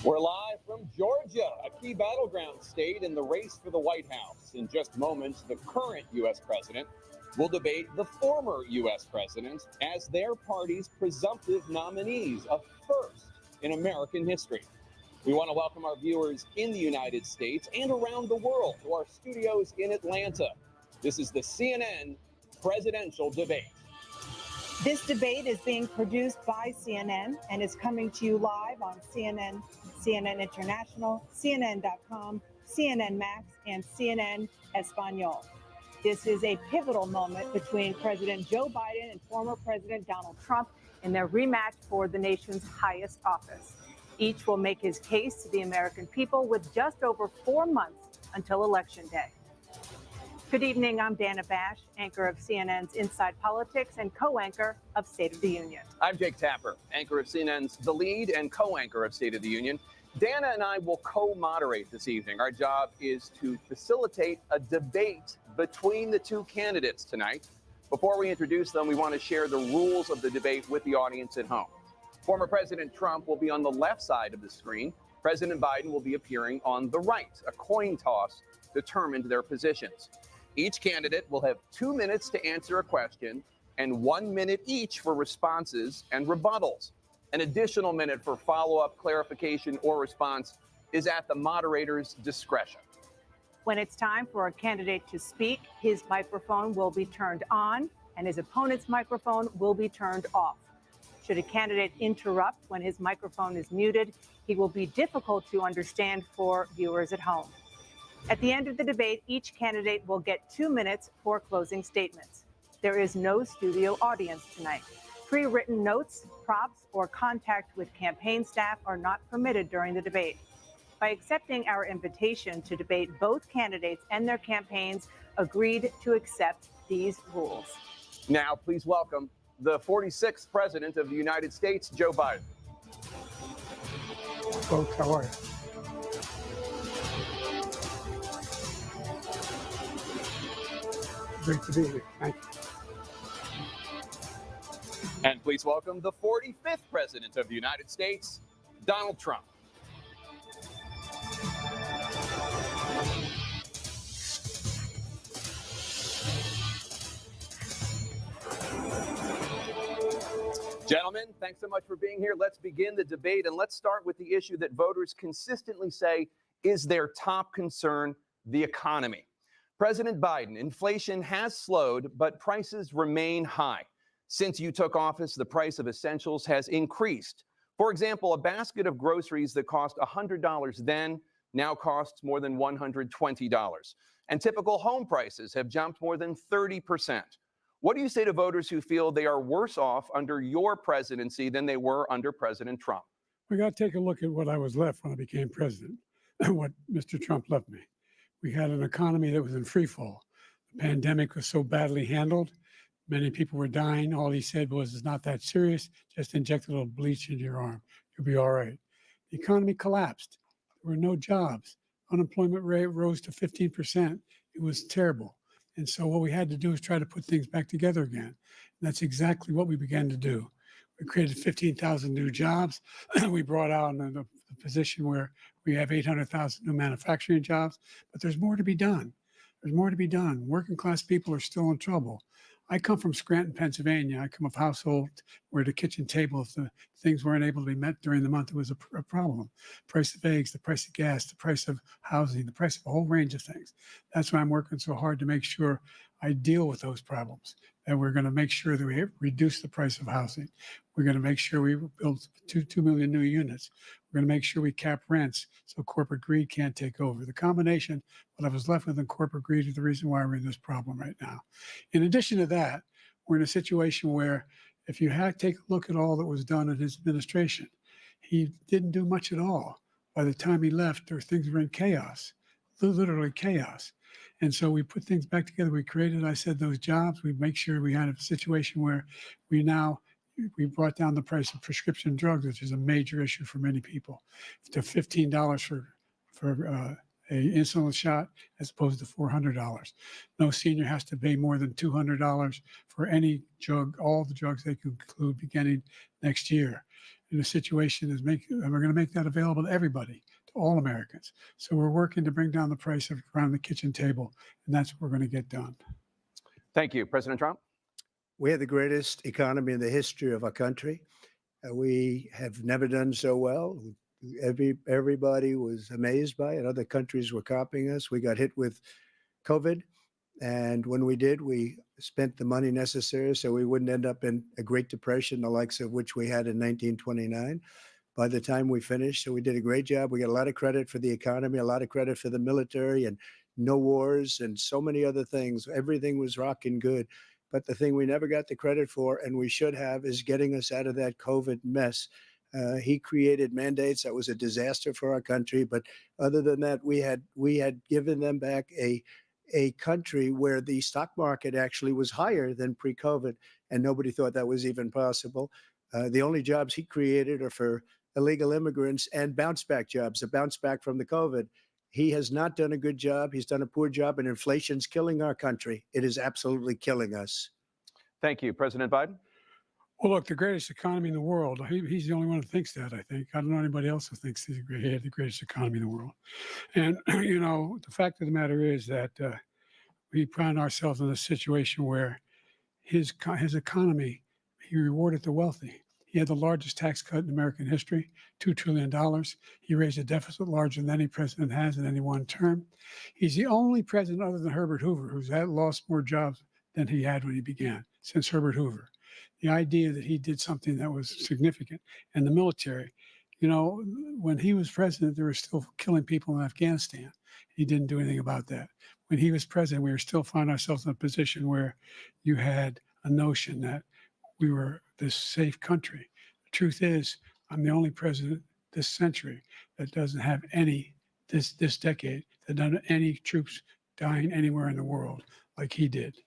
We're live from Georgia, a key battleground state in the race for the White House. In just moments, the current U.S. president will debate the former U.S. president as their party's presumptive nominees, a first in American history. We want to welcome our viewers in the United States and around the world to our studios in Atlanta. This is the CNN presidential debate. This debate is being produced by CNN and is coming to you live on CNN, CNN International, CNN.com, CNN Max, and CNN Espanol. This is a pivotal moment between President Joe Biden and former President Donald Trump in their rematch for the nation's highest office. Each will make his case to the American people with just over 4 months until Election Day. Good evening, I'm Dana Bash, anchor of CNN's Inside Politics and co-anchor of State of the Union. I'm Jake Tapper, anchor of CNN's The Lead and co-anchor of State of the Union. Dana and I will co-moderate this evening. Our job is to facilitate a debate between the two candidates tonight. Before we introduce them, we want to share the rules of the debate with the audience at home. Former President Trump will be on the left side of the screen. President Biden will be appearing on the right. A coin toss determined their positions. Each candidate will have 2 minutes to answer a question and 1 minute each for responses and rebuttals. An additional minute for follow-up, clarification, or response is at the moderator's discretion. When it's time for a candidate to speak, his microphone will be turned on and his opponent's microphone will be turned off. Should a candidate interrupt when his microphone is muted, he will be difficult to understand for viewers at home. At the end of the debate, each candidate will get 2 minutes for closing statements. There is no studio audience tonight. Pre-written notes, props, or contact with campaign staff are not permitted during the debate. By accepting our invitation to debate, both candidates and their campaigns agreed to accept these rules. Now, please welcome the 46th President of the United States, Joe Biden. Folks, how are you? Great to be here. Thank you. And please welcome the 45th President of the United States, Donald Trump. Gentlemen, thanks so much for being here. Let's begin the debate, and let's start with the issue that voters consistently say is their top concern, the economy. President Biden, inflation has slowed, but prices remain high. Since you took office, the price of essentials has increased. For example, a basket of groceries that cost $100 then now costs more than $120. And typical home prices have jumped more than 30%. What do you say to voters who feel they are worse off under your presidency than they were under President Trump? We got to take a look at what I was left when I became president and what Mr. Trump left me. We had an economy that was in free fall. The pandemic was so badly handled. Many people were dying. All he said was, it's not that serious. Just inject a little bleach into your arm. You'll be all right. The economy collapsed. There were no jobs. Unemployment rate rose to 15%. It was terrible. And so what we had to do is try to put things back together again. And that's exactly what we began to do. We created 15,000 new jobs. We brought out a position where we have 800,000 new manufacturing jobs, but there's more to be done. There's more to be done. Working class people are still in trouble. I come from Scranton, Pennsylvania. I come of a household where the kitchen table, if the things weren't able to be met during the month, it was a problem. Price of eggs, the price of gas, the price of housing, the price of a whole range of things. That's why I'm working so hard to make sure I deal with those problems. And we're going to make sure that we reduce the price of housing. We're going to make sure we build 2 million new units. We're going to make sure we cap rents so corporate greed can't take over. The combination, what I was left with in corporate greed, is the reason why we're in this problem right now. In addition to that, we're in a situation where if you take a look at all that was done in his administration, he didn't do much at all. By the time he left, things were in chaos, literally chaos. And so we put things back together. We created, I said, those jobs. We make sure we had a situation where we brought down the price of prescription drugs, which is a major issue for many people, to $15 for a insulin shot as opposed to $400. No senior has to pay more than $200 for any drug, all the drugs they can include beginning next year. in a situation is and we're going to make that available to everybody, to all Americans. So we're working to bring down the price of around the kitchen table, and that's what we're going to get done. Thank you, President Trump. We have the greatest economy in the history of our country. We have never done so well. Everybody was amazed by it. Other countries were copying us. We got hit with COVID. And when we did, we spent the money necessary so we wouldn't end up in a Great Depression, the likes of which we had in 1929. By the time we finished, so we did a great job. We got a lot of credit for the economy, a lot of credit for the military, and no wars and so many other things. Everything was rocking good. But the thing we never got the credit for, and we should have, is getting us out of that COVID mess. He created mandates that was a disaster for our country. But other than that, we had given them back a country where the stock market actually was higher than pre-COVID, and nobody thought that was even possible. The only jobs he created are for illegal immigrants and bounce back jobs, a bounce back from the COVID. He has not done a good job. He's done a poor job, and inflation's killing our country. It is absolutely killing us. Thank you, President Biden. Well, look, the greatest economy in the world. He's the only one who thinks that, I think. I don't know anybody else who thinks he had the greatest economy in the world. And, the fact of the matter is that we find ourselves in a situation where his economy, he rewarded the wealthy. He had the largest tax cut in American history, $2 trillion. He raised a deficit larger than any president has in any one term. He's the only president other than Herbert Hoover who's lost more jobs than he had when he began, since Herbert Hoover. The idea that he did something that was significant. And the military, when he was president, they were still killing people in Afghanistan. He didn't do anything about that. When he was president, we were still finding ourselves in a position where you had a notion that we were this safe country. The truth is, I'm the only president this century that doesn't have this decade, that doesn't have any troops dying anywhere in the world like he did.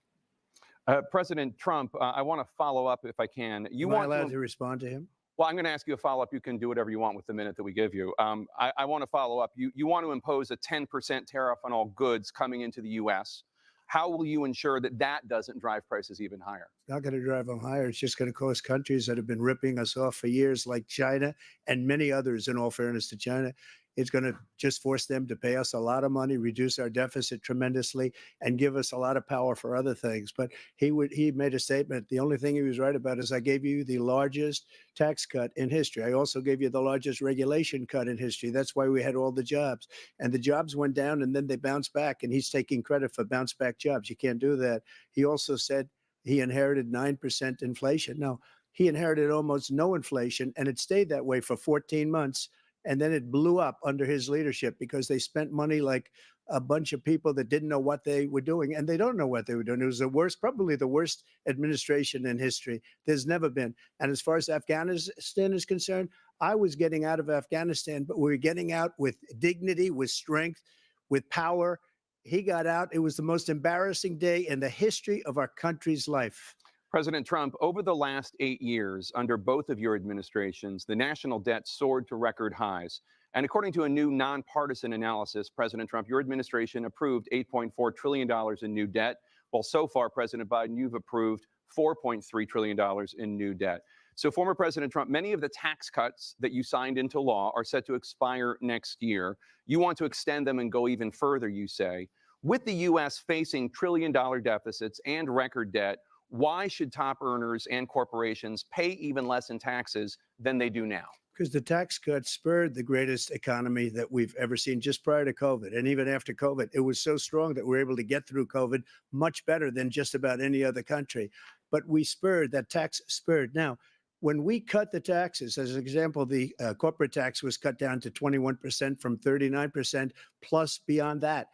President Trump, I want to follow up if I can. Am I allowed to respond to him? Well, I'm going to ask you a follow-up. You can do whatever you want with the minute that we give you. I want to follow up. You want to impose a 10% tariff on all goods coming into the U.S. How will you ensure that that doesn't drive prices even higher? It's not going to drive them higher. It's just going to cost countries that have been ripping us off for years, like China and many others, in all fairness to China. It's going to just force them to pay us a lot of money, reduce our deficit tremendously, and give us a lot of power for other things. But he made a statement. The only thing he was right about is I gave you the largest tax cut in history. I also gave you the largest regulation cut in history. That's why we had all the jobs. And the jobs went down and then they bounced back. And he's taking credit for bounce back jobs. You can't do that. He also said he inherited 9% inflation. No, he inherited almost no inflation, and it stayed that way for 14 months. And then it blew up under his leadership because they spent money like a bunch of people that didn't know what they were doing. And they don't know what they were doing. It was probably the worst administration in history. There's never been. And as far as Afghanistan is concerned, I was getting out of Afghanistan, but we were getting out with dignity, with strength, with power. He got out. It was the most embarrassing day in the history of our country's life. President Trump, over the last 8 years, under both of your administrations, the national debt soared to record highs. And according to a new nonpartisan analysis, President Trump, your administration approved $8.4 trillion in new debt. Well, so far, President Biden, you've approved $4.3 trillion in new debt. So, former President Trump, many of the tax cuts that you signed into law are set to expire next year. You want to extend them and go even further, you say. With the U.S. facing trillion-dollar deficits and record debt, why should top earners and corporations pay even less in taxes than they do now? Because the tax cuts spurred the greatest economy that we've ever seen just prior to COVID. And even after COVID, it was so strong that we were able to get through COVID much better than just about any other country. But that tax spurred. Now, when we cut the taxes, as an example, the corporate tax was cut down to 21% from 39%, plus beyond that.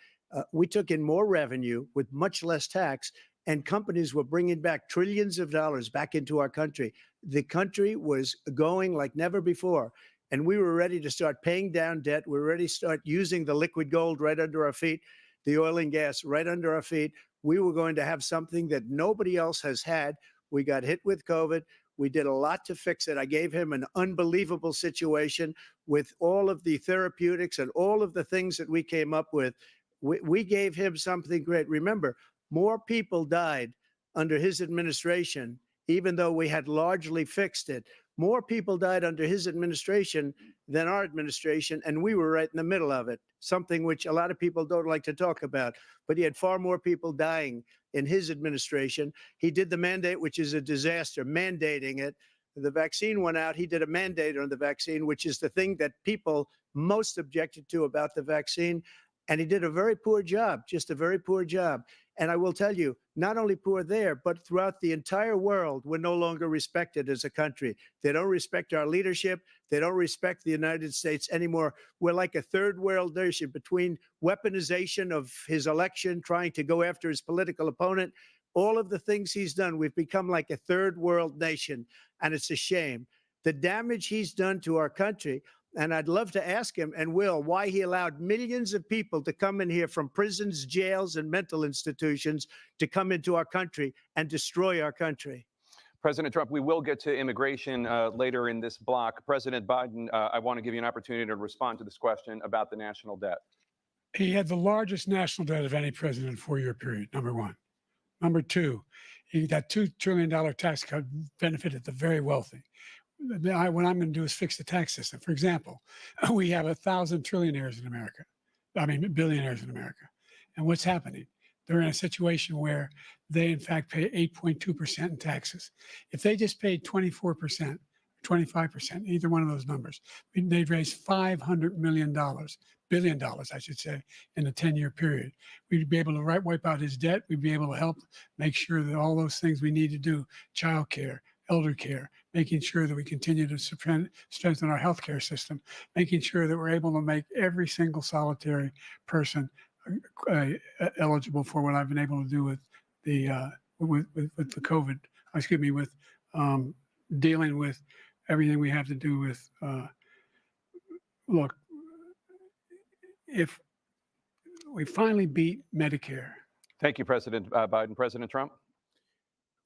We took in more revenue with much less tax, and companies were bringing back trillions of dollars back into our country. The country was going like never before, and we were ready to start paying down debt. We were ready to start using the liquid gold right under our feet, the oil and gas right under our feet. We were going to have something that nobody else has had. We got hit with COVID. We did a lot to fix it. I gave him an unbelievable situation with all of the therapeutics and all of the things that we came up with. We gave him something great. Remember, more people died under his administration, even though we had largely fixed it. More people died under his administration than our administration, and we were right in the middle of it, something which a lot of people don't like to talk about. But he had far more people dying in his administration. He did the mandate, which is a disaster, mandating it. The vaccine went out. He did a mandate on the vaccine, which is the thing that people most objected to about the vaccine. And he did a very poor job, just a very poor job. And I will tell you, not only poor there, but throughout the entire world, we're no longer respected as a country. They don't respect our leadership. They don't respect the United States anymore. We're like a third world nation between weaponization of his election, trying to go after his political opponent, all of the things he's done. We've become like a third world nation, and it's a shame. The damage he's done to our country. And I'd love to ask him, and will, why he allowed millions of people to come in here from prisons, jails, and mental institutions to come into our country and destroy our country. President Trump, we will get to immigration later in this block. President Biden, I want to give you an opportunity to respond to this question about the national debt. He had the largest national debt of any president in a 4-year period, number one. Number two, that $2 trillion tax cut benefited the very wealthy. What I'm going to do is fix the tax system. For example, we have 1,000 trillionaires in America. I mean, billionaires in America. And what's happening? They're in a situation where they, in fact, pay 8.2% in taxes. If they just paid 24%, 25%, either one of those numbers, they'd raise $500 billion, I should say, in a 10-year period. We'd be able to wipe out his debt. We'd be able to help make sure that all those things we need to do, child care, elder care, making sure that we continue to strengthen our healthcare system, making sure that we're able to make every single solitary person eligible for what I've been able to do with the the COVID. Excuse me, with dealing with everything we have to do with. Look, if we finally beat Medicare. Thank you, President Biden. President Trump?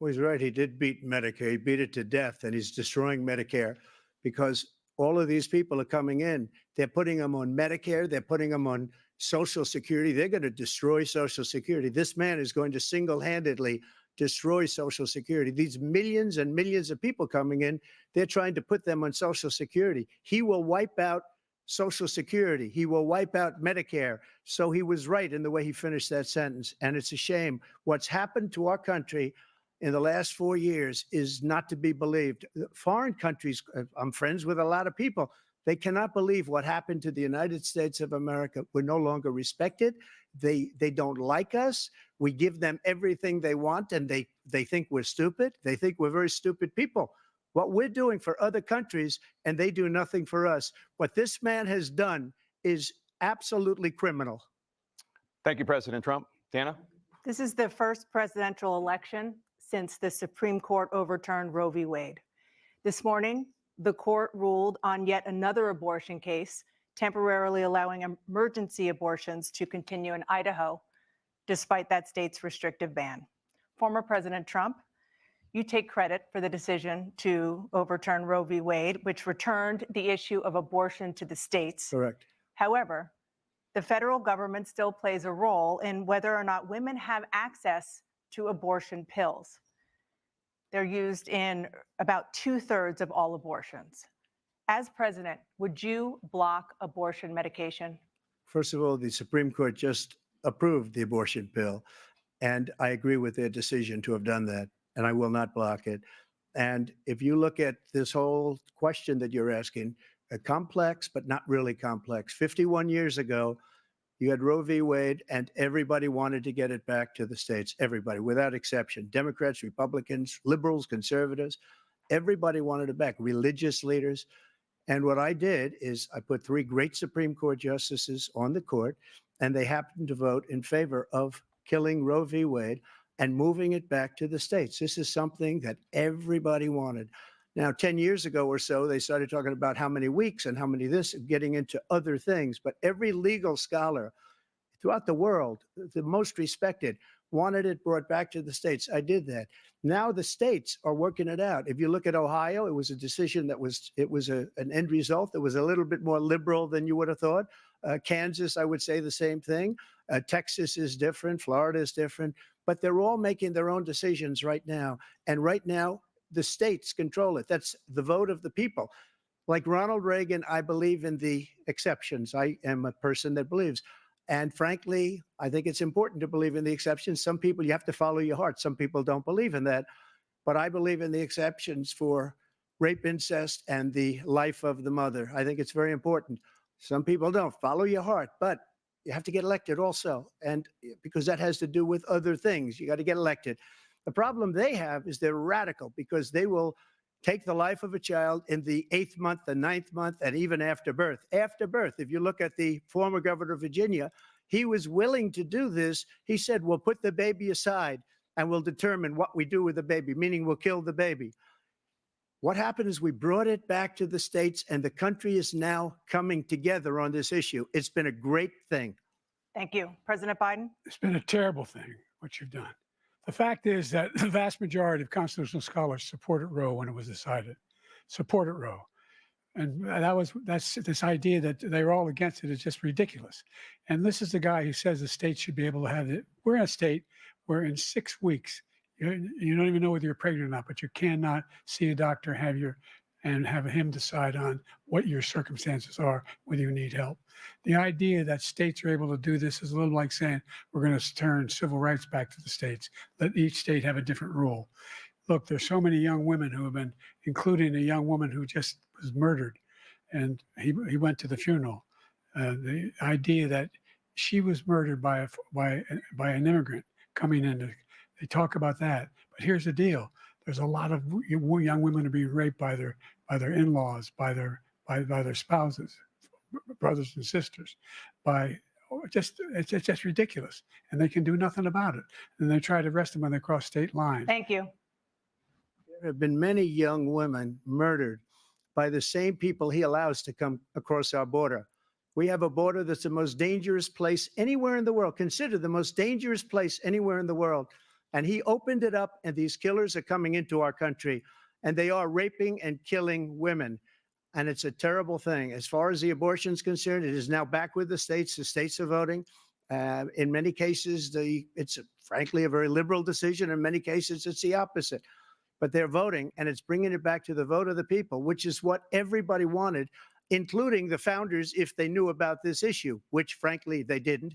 Well, he's right. He did beat Medicare. He beat it to death, and he's destroying Medicare because all of these people are coming in. They're putting them on Medicare. They're putting them on Social Security. They're going to destroy Social Security. This man is going to single-handedly destroy Social Security. These millions and millions of people coming in, they're trying to put them on Social Security. He will wipe out Social Security. He will wipe out Medicare. So he was right in the way he finished that sentence. And it's a shame. What's happened to our country in the last 4 years is not to be believed. Foreign countries, I'm friends with a lot of people, they cannot believe what happened to the United States of America. We're no longer respected. They don't like us. We give them everything they want, and they think we're stupid. They think we're very stupid people. What we're doing for other countries, and they do nothing for us. What this man has done is absolutely criminal. Thank you, President Trump. Dana? This is the first presidential election since the Supreme Court overturned Roe v. Wade. This morning, the court ruled on yet another abortion case, temporarily allowing emergency abortions to continue in Idaho, despite that state's restrictive ban. Former President Trump, you take credit for the decision to overturn Roe v. Wade, which returned the issue of abortion to the states. Correct. However, the federal government still plays a role in whether or not women have access to abortion pills. They're used in about 2/3 of all abortions. As president, would you block abortion medication? First of all, the Supreme Court just approved the abortion pill, and I agree with their decision to have done that, and I will not block it. And if you look at this whole question that you're asking, complex, but not really complex. 51 years ago, you had Roe v. Wade, and everybody wanted to get it back to the states. Everybody, without exception. Democrats, Republicans, liberals, conservatives, everybody wanted it back. Religious leaders. And what I did is I put 3 great Supreme Court justices on the court, and they happened to vote in favor of killing Roe v. Wade and moving it back to the states. This is something that everybody wanted. Now, 10 years ago or so, they started talking about how many weeks and how many this, getting into other things. But every legal scholar throughout the world, the most respected, wanted it brought back to the states. I did that. Now the states are working it out. If you look at Ohio, it was a decision that was an end result that was a little bit more liberal than you would have thought. Kansas, I would say the same thing. Texas is different. Florida is different. But they're all making their own decisions right now. And right now, the states control it. That's the vote of the people. Like Ronald Reagan, I believe in the exceptions. I am a person that believes. And frankly, I think it's important to believe in the exceptions. Some people, you have to follow your heart. Some people don't believe in that. But I believe in the exceptions for rape, incest, and the life of the mother. I think it's very important. Some people don't. Follow your heart. But you have to get elected also. And because that has to do with other things, you got to get elected. The problem they have is they're radical because they will take the life of a child in the 8th month, the 9th month, and even after birth. After birth, if you look at the former governor of Virginia, he was willing to do this. He said, we'll put the baby aside and we'll determine what we do with the baby, meaning we'll kill the baby. What happened is we brought it back to the states, and the country is now coming together on this issue. It's been a great thing. Thank you. President Biden? It's been a terrible thing, what you've done. The fact is that the vast majority of constitutional scholars supported Roe when it was decided, supported Roe. And that's this idea that they're all against it is just ridiculous. And this is the guy who says the state should be able to have it. We're in a state where in 6 weeks, you don't even know whether you're pregnant or not, but you cannot see a doctor, and have him decide on what your circumstances are, whether you need help. The idea that states are able to do this is a little like saying we're going to turn civil rights back to the states, let each state have a different rule. Look, there's so many young women who have been, including a young woman who just was murdered, and he went to the funeral. The idea that she was murdered by an immigrant coming in, they talk about that. But here's the deal. There's a lot of young women are being raped by their in-laws, by their spouses, brothers and sisters, it's just ridiculous, and they can do nothing about it. And they try to arrest them when they cross state lines. Thank you. There have been many young women murdered by the same people he allows to come across our border. We have a border that's the most dangerous place anywhere in the world, considered the most dangerous place anywhere in the world. And he opened it up, and these killers are coming into our country, and they are raping and killing women. And it's a terrible thing. As far as the abortion is concerned, it is now back with the states. The states are voting. In many cases, it's frankly a very liberal decision. In many cases, it's the opposite. But they're voting, and it's bringing it back to the vote of the people, which is what everybody wanted, including the founders, if they knew about this issue, which frankly they didn't.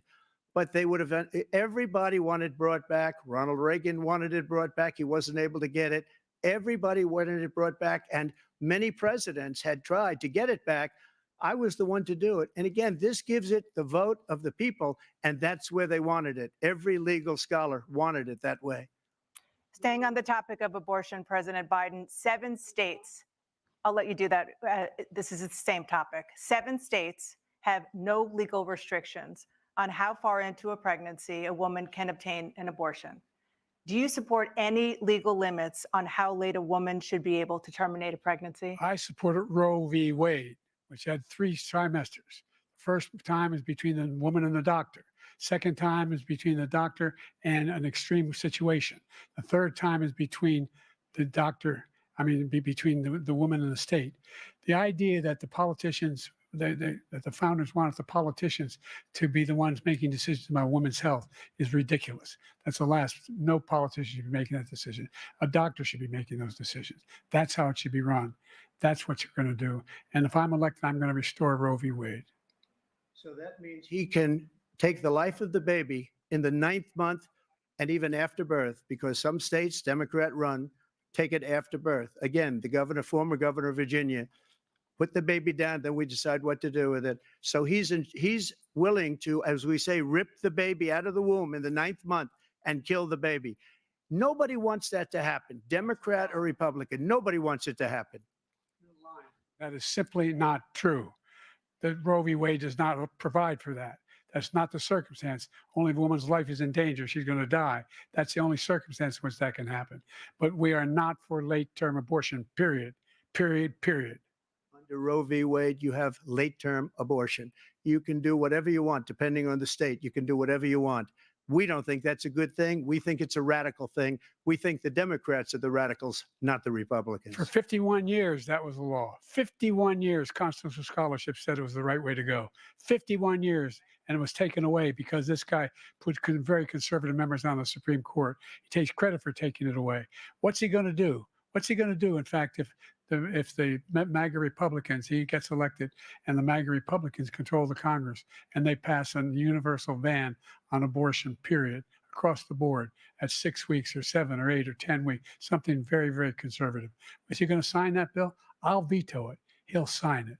But they would have, everybody wanted brought back. Ronald Reagan wanted it brought back. He wasn't able to get it. Everybody wanted it brought back. And many presidents had tried to get it back. I was the one to do it. And again, this gives it the vote of the people. And that's where they wanted it. Every legal scholar wanted it that way. Staying on the topic of abortion, President Biden, 7 states, I'll let you do that. This is the same topic. 7 states have no legal restrictions on how far into a pregnancy a woman can obtain an abortion. Do you support any legal limits on how late a woman should be able to terminate a pregnancy? I supported Roe v. Wade, which had 3 trimesters. First time is between the woman and the doctor. Second time is between the doctor and an extreme situation. The third time is between the doctor, between the woman and the state. The idea that the politicians, that the founders wanted the politicians to be the ones making decisions about women's health is ridiculous. That's the last. No politician should be making that decision. A doctor should be making those decisions. That's how it should be run. That's what you're going to do. And if I'm elected, I'm going to restore Roe v. Wade. So that means he can take the life of the baby in the 9th month and even after birth, because some states, Democrat run, take it after birth. Again, the former governor of Virginia, put the baby down, then we decide what to do with it. So he's willing to, as we say, rip the baby out of the womb in the 9th month and kill the baby. Nobody wants that to happen, Democrat or Republican. Nobody wants it to happen. That is simply not true. The Roe v. Wade does not provide for that. That's not the circumstance. Only if a woman's life is in danger, she's going to die. That's the only circumstance in which that can happen. But we are not for late-term abortion, period. Under Roe v. Wade, you have late-term abortion. You can do whatever you want, depending on the state. You can do whatever you want. We don't think that's a good thing. We think it's a radical thing. We think the Democrats are the radicals, not the Republicans. For 51 years, that was the law. 51 years, constitutional scholarship said it was the right way to go. 51 years, and it was taken away because this guy put very conservative members on the Supreme Court. He takes credit for taking it away. What's he going to do? What's he going to do? In fact, if the MAGA Republicans, he gets elected and the MAGA Republicans control the Congress and they pass a universal ban on abortion, period, across the board at 6 weeks or 7 or 8 or 10 weeks, something very, very conservative. Is he going to sign that bill? I'll veto it. He'll sign it.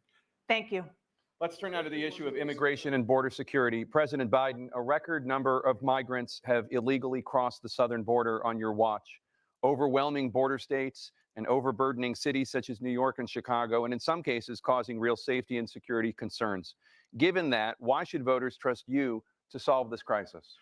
Thank you. Let's turn now to the issue of immigration and border security. President Biden, a record number of migrants have illegally crossed the southern border on your watch. Overwhelming border states and overburdening cities such as New York and Chicago, and in some cases causing real safety and security concerns. Given that, why should voters trust you to solve this crisis?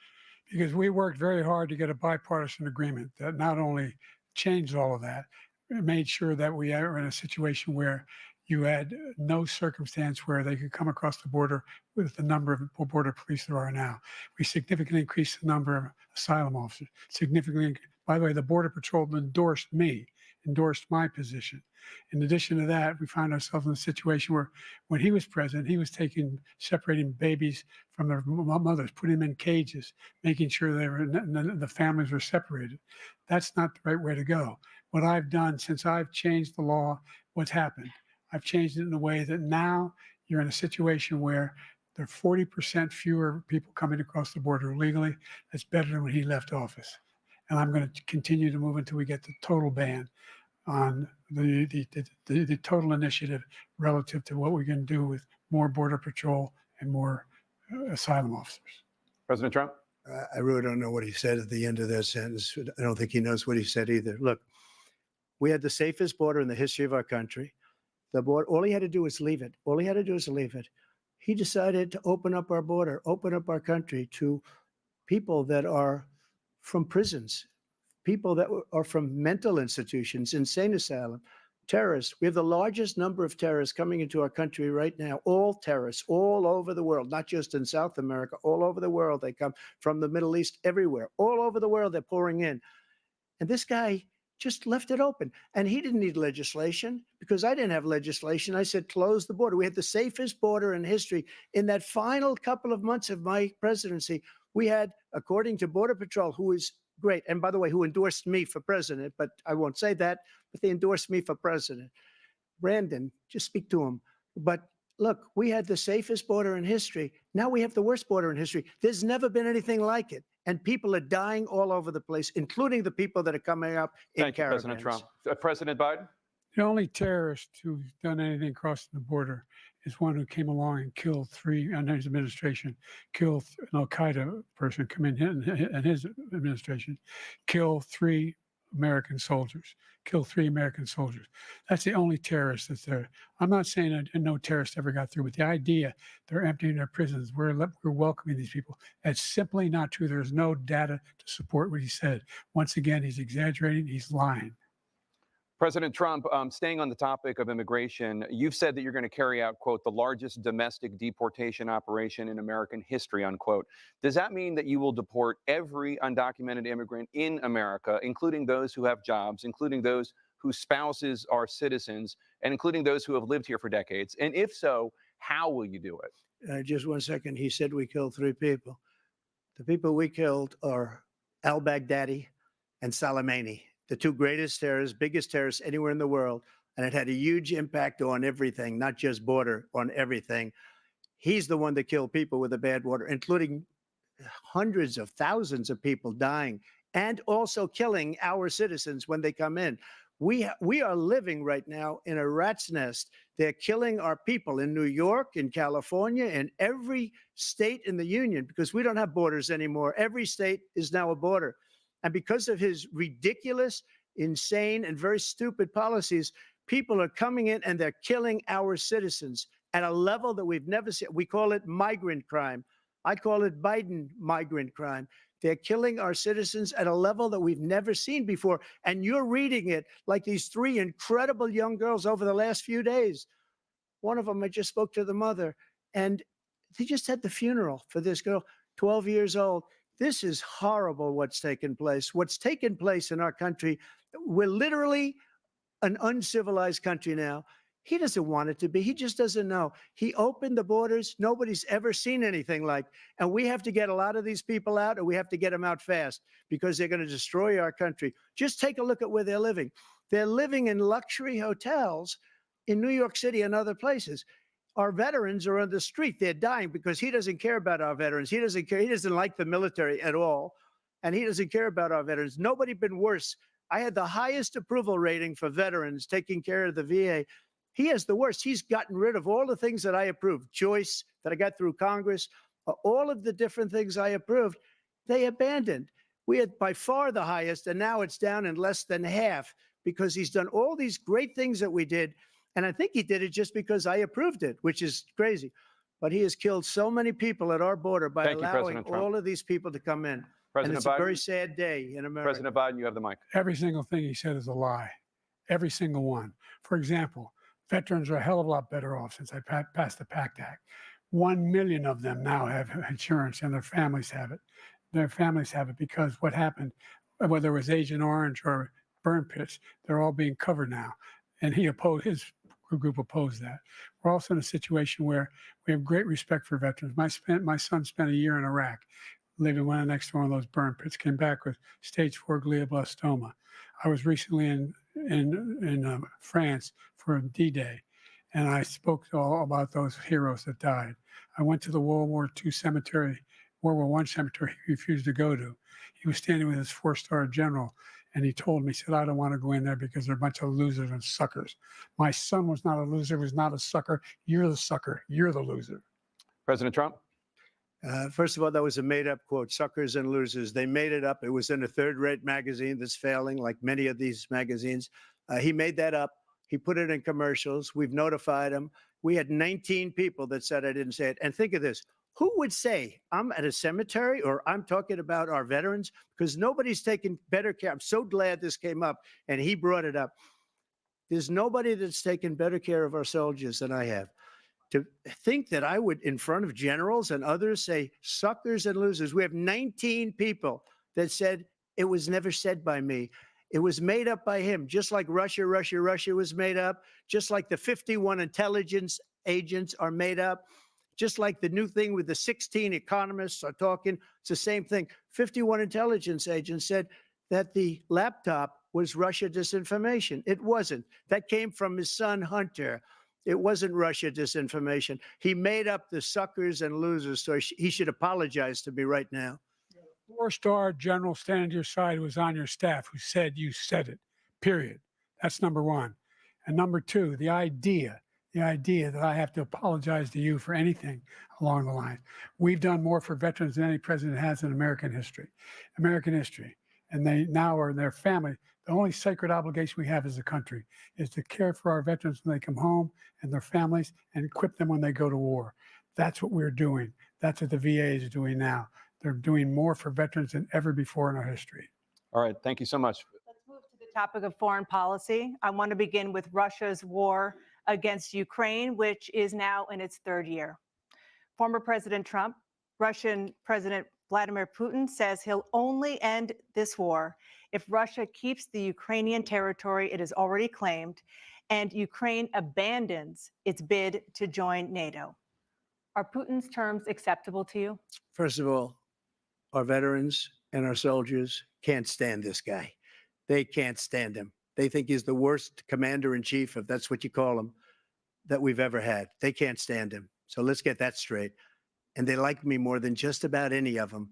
Because we worked very hard to get a bipartisan agreement that not only changed all of that, it made sure that we are in a situation where you had no circumstance where they could come across the border with the number of border police there are now. We significantly increased the number of asylum officers. Significantly, by the way, the Border Patrol endorsed my position. In addition to that, we find ourselves in a situation where when he was president, he was separating babies from their mothers, putting them in cages, making sure the families were separated. That's not the right way to go. What I've done since I've changed the law, what's happened? I've changed it in a way that now you're in a situation where there are 40% fewer people coming across the border illegally. That's better than when he left office. And I'm going to continue to move until we get the total ban on the total initiative relative to what we're going to do with more Border Patrol and more asylum officers. President Trump? I really don't know what he said at the end of that sentence. I don't think he knows what he said either. Look, we had the safest border in the history of our country. The border, all he had to do was leave it. All he had to do was leave it. He decided to open up our border, open up our country to people that are from prisons, people that are from mental institutions, insane asylum, terrorists. We have the largest number of terrorists coming into our country right now, all terrorists, all over the world, not just in South America, all over the world. They come from the Middle East, everywhere, all over the world, they're pouring in. And this guy just left it open. And he didn't need legislation because I didn't have legislation. I said, close the border. We had the safest border in history. In that final couple of months of my presidency, we had, according to Border Patrol, who is great, and by the way, who endorsed me for president, but I won't say that, but they endorsed me for president. Brandon, just speak to him. But look, we had the safest border in history. Now we have the worst border in history. There's never been anything like it. And people are dying all over the place, including the people that are coming up in Thank you, caravans. President Trump. President Biden? The only terrorist who's done anything crossing the border is one who came along and killed three, under his administration, killed an Al-Qaeda person come in his administration, kill 3 American soldiers, That's the only terrorist that's there. I'm not saying that no terrorist ever got through, but the idea they're emptying their prisons, we're welcoming these people, that's simply not true. There's no data to support what he said. Once again, he's exaggerating, he's lying. President Trump, staying on the topic of immigration, you've said that you're going to carry out, quote, the largest domestic deportation operation in American history, unquote. Does that mean that you will deport every undocumented immigrant in America, including those who have jobs, including those whose spouses are citizens, and including those who have lived here for decades? And if so, how will you do it? Just 1 second. He said we killed 3 people. The people we killed are al-Baghdadi and Soleimani, the 2 greatest terrorists, biggest terrorists anywhere in the world. And it had a huge impact on everything, not just border, on everything. He's the one that killed people with the bad water, including hundreds of thousands of people dying and also killing our citizens when they come in. We are living right now in a rat's nest. They're killing our people in New York, in California, in every state in the union, because we don't have borders anymore. Every state is now a border. And because of his ridiculous, insane, and very stupid policies, people are coming in and they're killing our citizens at a level that we've never seen. We call it migrant crime. I call it Biden migrant crime. They're killing our citizens at a level that we've never seen before. And you're reading it like these 3 incredible young girls over the last few days. One of them, I just spoke to the mother, and they just had the funeral for this girl, 12 years old. This is horrible what's taken place. What's taken place in our country, we're literally an uncivilized country now. He doesn't want it to be. He just doesn't know. He opened the borders. Nobody's ever seen anything like. And we have to get a lot of these people out, and we have to get them out fast because they're going to destroy our country. Just take a look at where they're living. They're living in luxury hotels in New York City and other places. Our veterans are on the street. They're dying because he doesn't care about our veterans. He doesn't care. He doesn't like the military at all. And he doesn't care about our veterans. Nobody been worse. I had the highest approval rating for veterans taking care of the VA. He has the worst. He's gotten rid of all the things that I approved. Choice that I got through Congress, all of the different things I approved, they abandoned. We had by far the highest, and now it's down in less than half because he's done all these great things that we did. And I think he did it just because I approved it, which is crazy. But he has killed so many people at our border by Thank you, allowing President Trump. all of these people to come in. And President it's Biden, a very sad day in America. President Biden, you have the mic. Every single thing he said is a lie. Every single one. For example, veterans are a hell of a lot better off since I passed the PACT Act. 1 million of them now have insurance and their families have it. Their families have it because what happened, whether it was Agent Orange or burn pits, they're all being covered now. And his group opposed that. We're also in a situation where we have great respect for veterans. My son spent a year in Iraq, living next to one of those burn pits, came back with stage 4 glioblastoma. I was recently in France for D-Day, and I spoke all about those heroes that died. I went to the World War I cemetery he refused to go to. He was standing with his 4-star general, and he told me, he said, I don't want to go in there because they're a bunch of losers and suckers. My son was not a loser, was not a sucker. You're the sucker. You're the loser. President Trump? First of all, that was a made-up quote, suckers and losers. They made it up. It was in a third-rate magazine that's failing, like many of these magazines. He made that up. He put it in commercials. We've notified him. We had 19 people that said I didn't say it. And think of this. Who would say I'm at a cemetery or I'm talking about our veterans? Because nobody's taken better care. I'm so glad this came up and he brought it up. There's nobody that's taken better care of our soldiers than I have. To think that I would, in front of generals and others, say suckers and losers. We have 19 people that said it was never said by me. It was made up by him, just like Russia was made up, just like the 51 intelligence agents are made up, just like the new thing with the 16 economists are talking. It's the same thing. 51 intelligence agents said that the laptop was Russia disinformation. It wasn't. That came from his son, Hunter. It wasn't Russia disinformation. He made up the suckers and losers, so he should apologize to me right now. 4-star general standing to your side who was on your staff who said you said it, period. That's number one. And number two, the idea that I have to apologize to you for anything along the lines. We've done more for veterans than any president has in American history. And they now are in their family. The only sacred obligation we have as a country is to care for our veterans when they come home and their families and equip them when they go to war. That's what we're doing. That's what the VA is doing now. They're doing more for veterans than ever before in our history. All right. Thank you so much. Let's move to the topic of foreign policy. I want to begin with Russia's war against Ukraine, which is now in its 3rd year. Former President Trump, Russian President Vladimir Putin says he'll only end this war if Russia keeps the Ukrainian territory it has already claimed and Ukraine abandons its bid to join NATO. Are Putin's terms acceptable to you? First of all, our veterans and our soldiers can't stand this guy. They can't stand him. They think he's the worst commander-in-chief, if that's what you call him, that we've ever had. They can't stand him. So let's get that straight. And they like me more than just about any of them.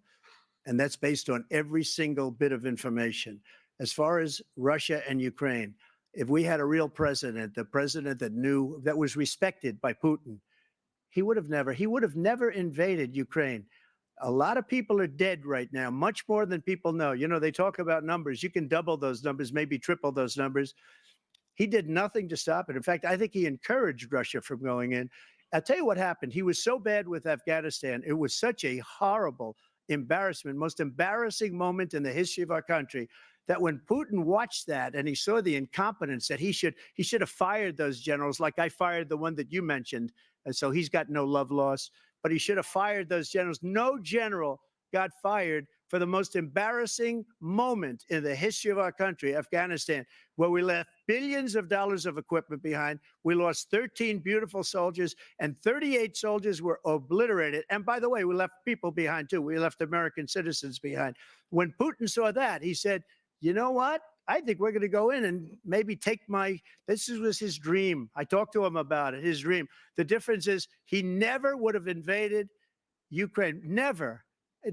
And that's based on every single bit of information. As far as Russia and Ukraine, if we had a real president, the president that knew, that was respected by Putin, he would have never invaded Ukraine. A lot of people are dead right now, much more than people know. You know, they talk about numbers. You can double those numbers, maybe triple those numbers. He did nothing to stop it. In fact, I think he encouraged Russia from going in. I'll tell you what happened. He was so bad with Afghanistan. It was such a horrible embarrassment, most embarrassing moment in the history of our country, that when Putin watched that and he saw the incompetence, that he should have fired those generals, like I fired the one that you mentioned. And so he's got no love lost, but he should have fired those generals. No general got fired for the most embarrassing moment in the history of our country, Afghanistan, where we left billions of dollars of equipment behind. We lost 13 beautiful soldiers, and 38 soldiers were obliterated. And by the way, we left people behind too. We left American citizens behind. When Putin saw that, he said, you know what? I think we're going to go in and maybe take this was his dream. I talked to him about it, his dream. The difference is he never would have invaded Ukraine, never,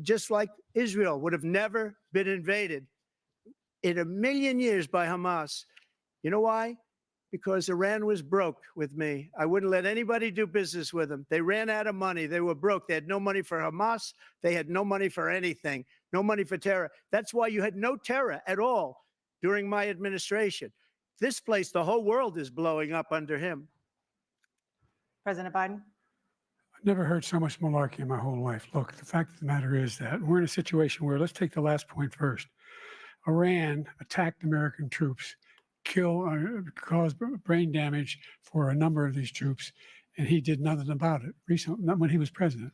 just like Israel would have never been invaded in a million years by Hamas. You know why? Because Iran was broke with me. I wouldn't let anybody do business with them. They ran out of money. They were broke. They had no money for Hamas. They had no money for anything, no money for terror. That's why you had no terror at all during my administration. This place, the whole world is blowing up under him. President Biden? I've never heard so much malarkey in my whole life. Look, the fact of the matter is that we're in a situation where, let's take the last point first. Iran attacked American troops, caused brain damage for a number of these troops, and he did nothing about it. Recently, not when he was president,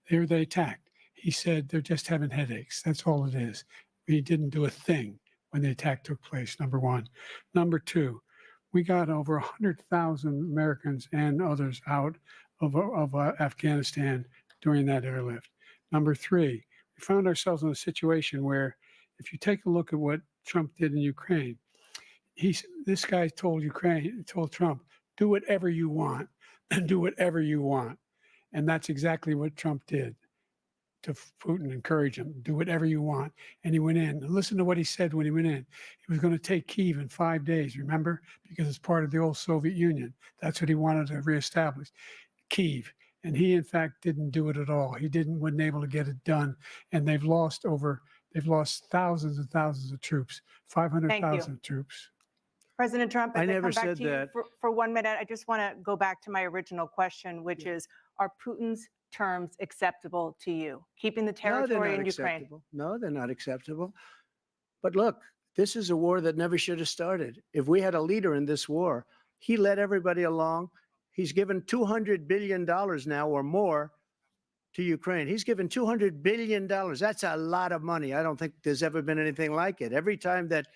they attacked. He said they're just having headaches. That's all it is. He didn't do a thing when the attack took place, number one. Number two, we got over 100,000 Americans and others out of Afghanistan during that airlift. Number three, we found ourselves in a situation where, if you take a look at what Trump did in Ukraine, this guy told Trump, do whatever you want, and do whatever you want. And that's exactly what Trump did to Putin, encourage him, do whatever you want. And he went in. And listen to what he said when he went in. He was going to take Kyiv in 5 days, remember? Because it's part of the old Soviet Union. That's what he wanted to reestablish, Kyiv. And he, in fact, didn't do it at all. He wasn't able to get it done. And they've lost thousands and thousands of troops, 500,000 troops. President Trump, I as never come back said to you that. for 1 minute, I just want to go back to my original question, which is, are Putin's terms acceptable to you? Keeping the territory in Ukraine? Acceptable. No, they're not acceptable. But look, this is a war that never should have started. If we had a leader in this war, he led everybody along. He's given $200 billion now or more to Ukraine. He's given $200 billion. That's a lot of money. I don't think there's ever been anything like it. Every time that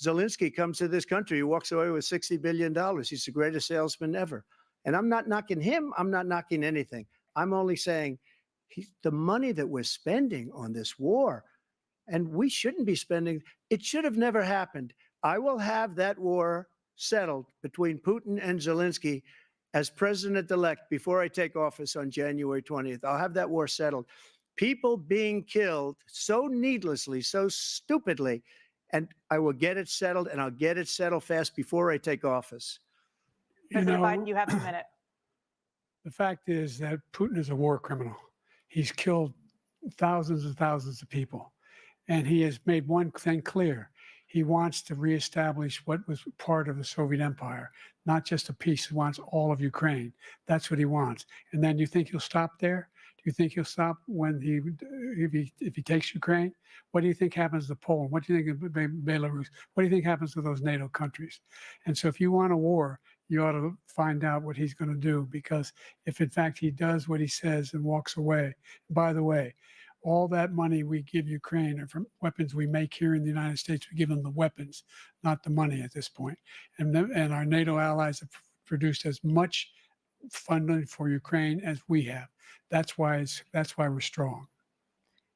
Zelensky comes to this country, he walks away with $60 billion. He's the greatest salesman ever. And I'm not knocking him. I'm not knocking anything. I'm only saying the money that we're spending on this war, and we shouldn't be spending, it should have never happened. I will have that war settled between Putin and Zelensky as president-elect before I take office on January 20th. I'll have that war settled. People being killed so needlessly, so stupidly, and I will get it settled, and I'll get it settled fast before I take office. President Biden, you have a minute. The fact is that Putin is a war criminal. He's killed thousands and thousands of people. And he has made one thing clear. He wants to reestablish what was part of the Soviet Empire, not just a piece. He wants all of Ukraine. That's what he wants. And then you think he'll stop there? Do you think he'll stop when if he takes Ukraine? What do you think happens to Poland? What do you think of Belarus? What do you think happens to those NATO countries? And so if you want a war, you ought to find out what he's going to do, because if in fact he does what he says and walks away, by the way, all that money we give Ukraine are from weapons we make here in the United States. We give them the weapons, not the money at this point. And our NATO allies have produced as much funding for Ukraine as we have. That's why we're strong.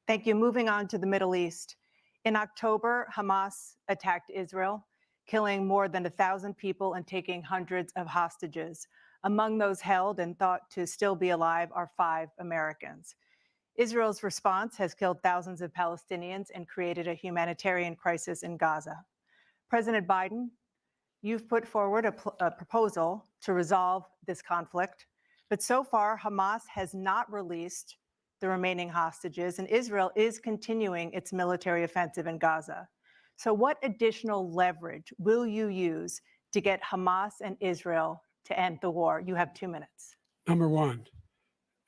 Thank you. Moving on to the Middle East. In October, Hamas attacked Israel, killing more than 1,000 people and taking hundreds of hostages. Among those held and thought to still be alive are 5 Americans. Israel's response has killed thousands of Palestinians and created a humanitarian crisis in Gaza. President Biden, you've put forward a proposal to resolve this conflict, but so far Hamas has not released the remaining hostages, and Israel is continuing its military offensive in Gaza. So what additional leverage will you use to get Hamas and Israel to end the war? You have 2 minutes. Number one,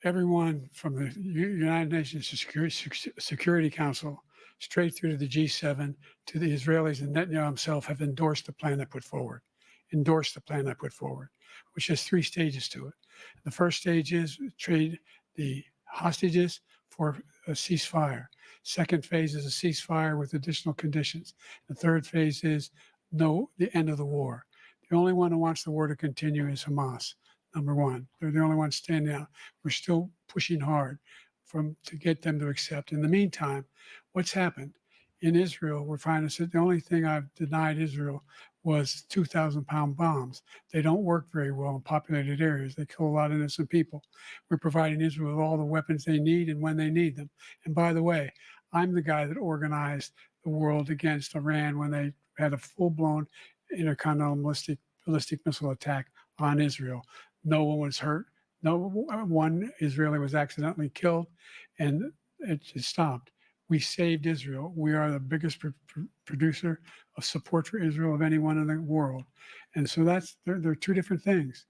everyone from the United Nations Security Council straight through to the G7 to the Israelis and Netanyahu himself have endorsed the plan I put forward, which has 3 stages to it. The first stage is trade the hostages for a ceasefire. Second phase is a ceasefire with additional conditions. The third phase is the end of the war. The only one who wants the war to continue is Hamas. Number one, they're the only ones standing out. We're still pushing hard to get them to accept. In the meantime, what's happened in Israel? We're finding that the only thing I've denied Israel was 2,000-pound bombs. They don't work very well in populated areas. They kill a lot of innocent people. We're providing Israel with all the weapons they need and when they need them. And by the way, I'm the guy that organized the world against Iran when they had a full-blown intercontinental ballistic missile attack on Israel. No one was hurt. No one Israeli was accidentally killed, and it just stopped. We saved Israel. We are the biggest producer of support for Israel of anyone in the world. And so there are two different things.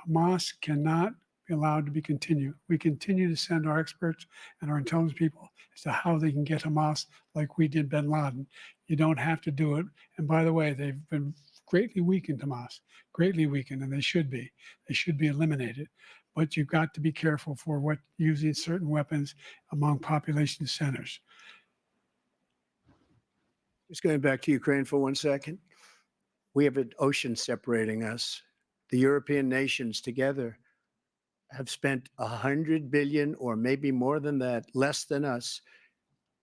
Hamas cannot be allowed to be continued. We continue to send our experts and our intelligence people as to how they can get Hamas like we did bin Laden. You don't have to do it. And by the way, they've been greatly weakened, Hamas, greatly weakened, and they should be. They should be eliminated. But you've got to be careful for using certain weapons among population centers. Just going back to Ukraine for 1 second. We have an ocean separating us. The European nations together have spent 100 billion or maybe more than that, less than us.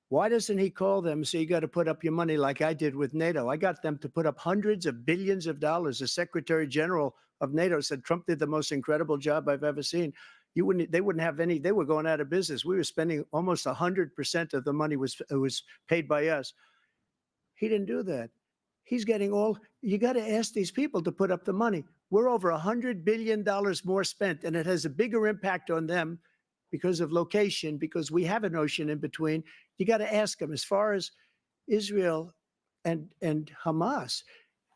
Why doesn't he call them and say, you got to put up your money like I did with NATO? I got them to put up hundreds of billions of dollars. The Secretary General of NATO said Trump did the most incredible job I've ever seen. They wouldn't have any, they were going out of business. We were spending almost 100% of the money was paid by us. He didn't do that. He's getting you got to ask these people to put up the money. We're over $100 billion more spent, and it has a bigger impact on them because of location, because we have an ocean in between. You got to ask them. As far as Israel and Hamas,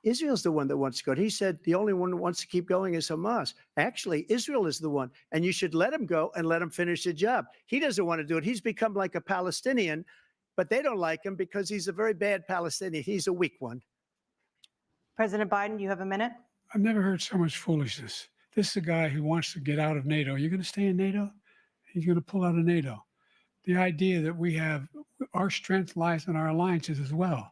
Israel's the one that wants to go. He said the only one who wants to keep going is Hamas. Actually, Israel is the one, and you should let him go and let him finish the job. He doesn't want to do it. He's become like a Palestinian, but they don't like him because he's a very bad Palestinian. He's a weak one. President Biden, you have a minute. I've never heard so much foolishness. This is a guy who wants to get out of NATO. You're going to stay in NATO? He's going to pull out of NATO. The idea that our strength lies in our alliances as well.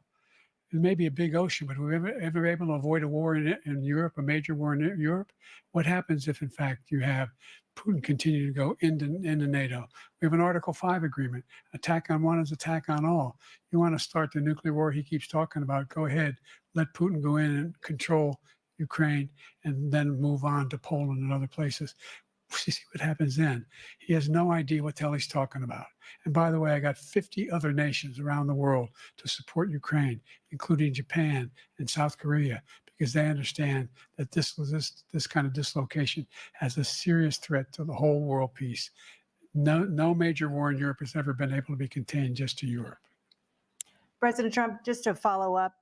It may be a big ocean, but we're ever able to avoid a war in Europe, a major war in Europe? What happens if, in fact, you have Putin continue to go into NATO? We have an Article 5 agreement. Attack on one is attack on all. You want to start the nuclear war he keeps talking about, go ahead. Let Putin go in and control Ukraine and then move on to Poland and other places. See what happens then. He has no idea what the hell he's talking about. And by the way, I got 50 other nations around the world to support Ukraine, including Japan and South Korea, because they understand that this kind of dislocation has a serious threat to the whole world peace. No major war in Europe has ever been able to be contained just to Europe. President Trump, just to follow up,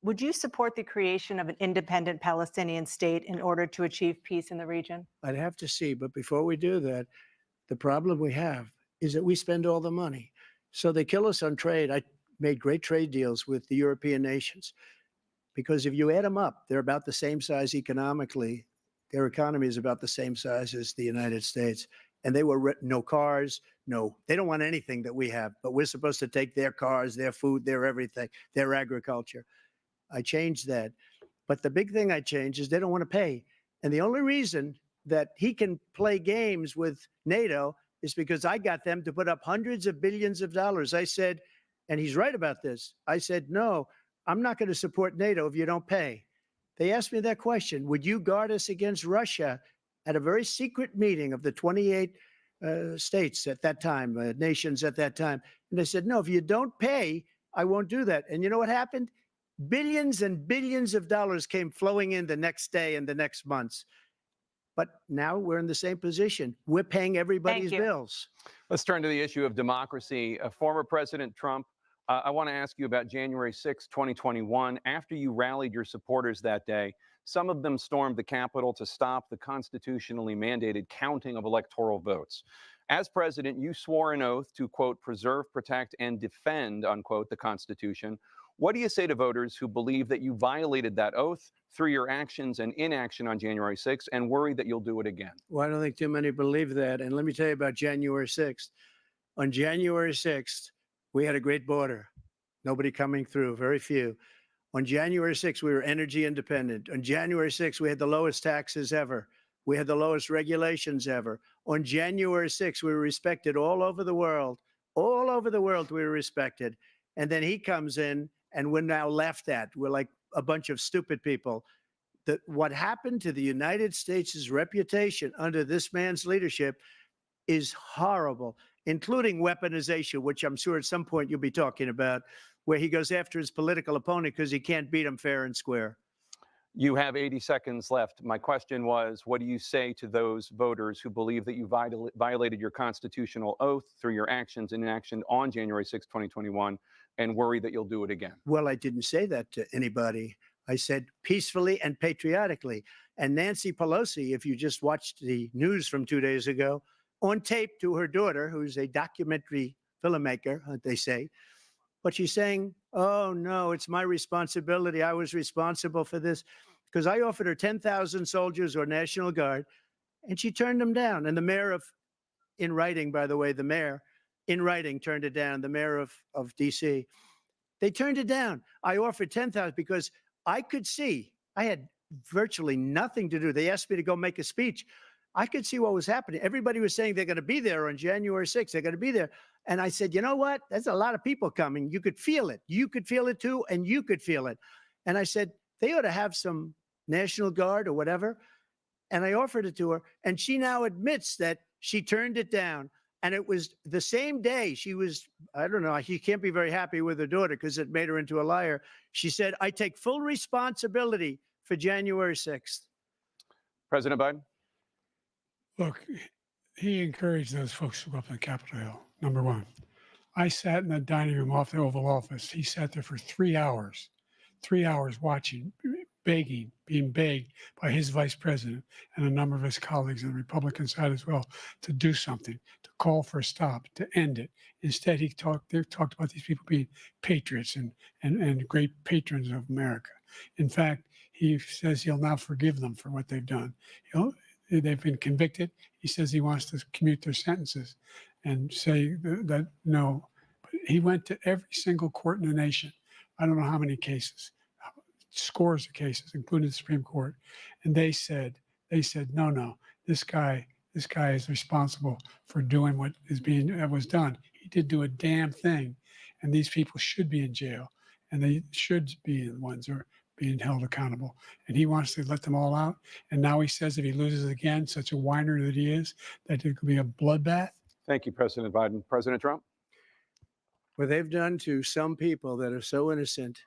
would you support the creation of an independent Palestinian state in order to achieve peace in the region? I'd have to see. But before we do that, the problem we have is that we spend all the money. So they kill us on trade. I made great trade deals with the European nations because if you add them up, they're about the same size economically. Their economy is about the same size as the United States. And they were no cars, they don't want anything that we have, but we're supposed to take their cars, their food, their everything, their agriculture. I changed that. But the big thing I changed is they don't want to pay. And the only reason that he can play games with NATO is because I got them to put up hundreds of billions of dollars. I said, and he's right about this, I said, no, I'm not going to support NATO if you don't pay. They asked me that question. Would you guard us against Russia at a very secret meeting of the 28 states at that time, nations at that time? And they said, no, if you don't pay, I won't do that. And you know what happened? Billions and billions of dollars came flowing in the next day and the next months. But now we're in the same position. We're paying everybody's bills. Let's turn to the issue of democracy. Former President Trump, I want to ask you about January 6, 2021. After you rallied your supporters that day, some of them stormed the Capitol to stop the constitutionally mandated counting of electoral votes. As president, you swore an oath to, quote, preserve, protect, and defend, unquote, the Constitution. What do you say to voters who believe that you violated that oath through your actions and inaction on January 6th and worry that you'll do it again? Well, I don't think too many believe that. And let me tell you about January 6th. On January 6th, We had a great border. Nobody coming through, very few. On January 6th, we were energy independent. On January 6th, we had the lowest taxes ever. We had the lowest regulations ever. On January 6th, we were respected all over the world. All over the world, we were respected. And then he comes in, and we're now laughed at. We're like a bunch of stupid people. That what happened to the United States' reputation under this man's leadership is horrible, including weaponization, which I'm sure at some point you'll be talking about, where he goes after his political opponent because he can't beat him fair and square. You have 80 seconds left. My question was, what do you say to those voters who believe that you violated your constitutional oath through your actions and inaction on January 6, 2021, and worry that you'll do it again? Well, I didn't say that to anybody. I said peacefully and patriotically. And Nancy Pelosi, if you just watched the news from 2 days ago, on tape to her daughter, who's a documentary filmmaker, they say, but she's saying, oh, no, it's my responsibility. I was responsible for this because I offered her 10,000 soldiers or National Guard, and she turned them down. And the mayor of, in writing, by the way, the mayor in writing turned it down, the mayor of D.C. They turned it down. I offered 10,000 because I could see, I had virtually nothing to do. They asked me to go make a speech. I could see what was happening. Everybody was saying they're going to be there on January 6th. They're going to be there. And I said, you know what? There's a lot of people coming. You could feel it. You could feel it too, and you could feel it. And I said, they ought to have some National Guard or whatever. And I offered it to her. And she now admits that she turned it down. And it was the same day she was, I don't know, she can't be very happy with her daughter because it made her into a liar. She said, I take full responsibility for January 6th. President Biden? Look, he encouraged those folks to go up on Capitol Hill, number one. I sat in the dining room off the Oval Office. He sat there for 3 hours watching, begging, being begged by his vice president and a number of his colleagues on the Republican side as well to do something, to call for a stop, to end it. Instead, they talked about these people being patriots and great patrons of America. In fact, he says he'll now forgive them for what they've done. They've been convicted. He says he wants to commute their sentences and say that no. But he went to every single court in the nation. I don't know how many cases, scores of cases, including the Supreme Court. And they said, no, this guy is responsible for doing what was done. He did do a damn thing. And these people should be in jail. And they should be the ones who are being held accountable. And he wants to let them all out. And now he says if he loses again, such a whiner that he is, that it could be a bloodbath. Thank you, President Biden. President Trump? What they've done to some people that are so innocent,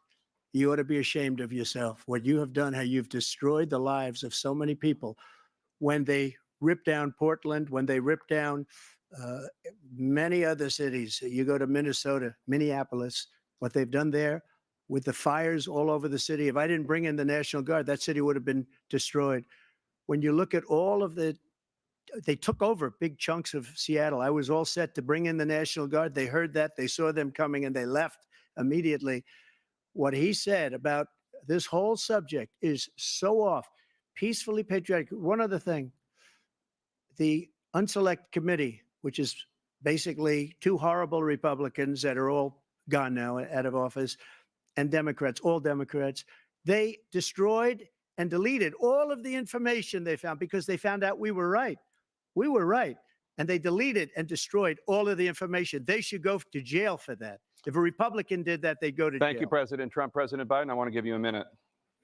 you ought to be ashamed of yourself. What you have done, how you've destroyed the lives of so many people. When they ripped down Portland, when they ripped down many other cities, you go to Minnesota, Minneapolis, what they've done there with the fires all over the city. If I didn't bring in the National Guard, that city would have been destroyed. When you look at all of they took over big chunks of Seattle. I was all set to bring in the National Guard. They heard that, they saw them coming, and they left immediately. What he said about this whole subject is so off. Peacefully patriotic. One other thing, the Unselect Committee, which is basically two horrible Republicans that are all gone now out of office, and Democrats, all Democrats, they destroyed and deleted all of the information they found because they found out we were right. We were right. And they deleted and destroyed all of the information. They should go to jail for that. If a Republican did that, they'd go to jail. Thank you, President Trump. President Biden, I want to give you a minute.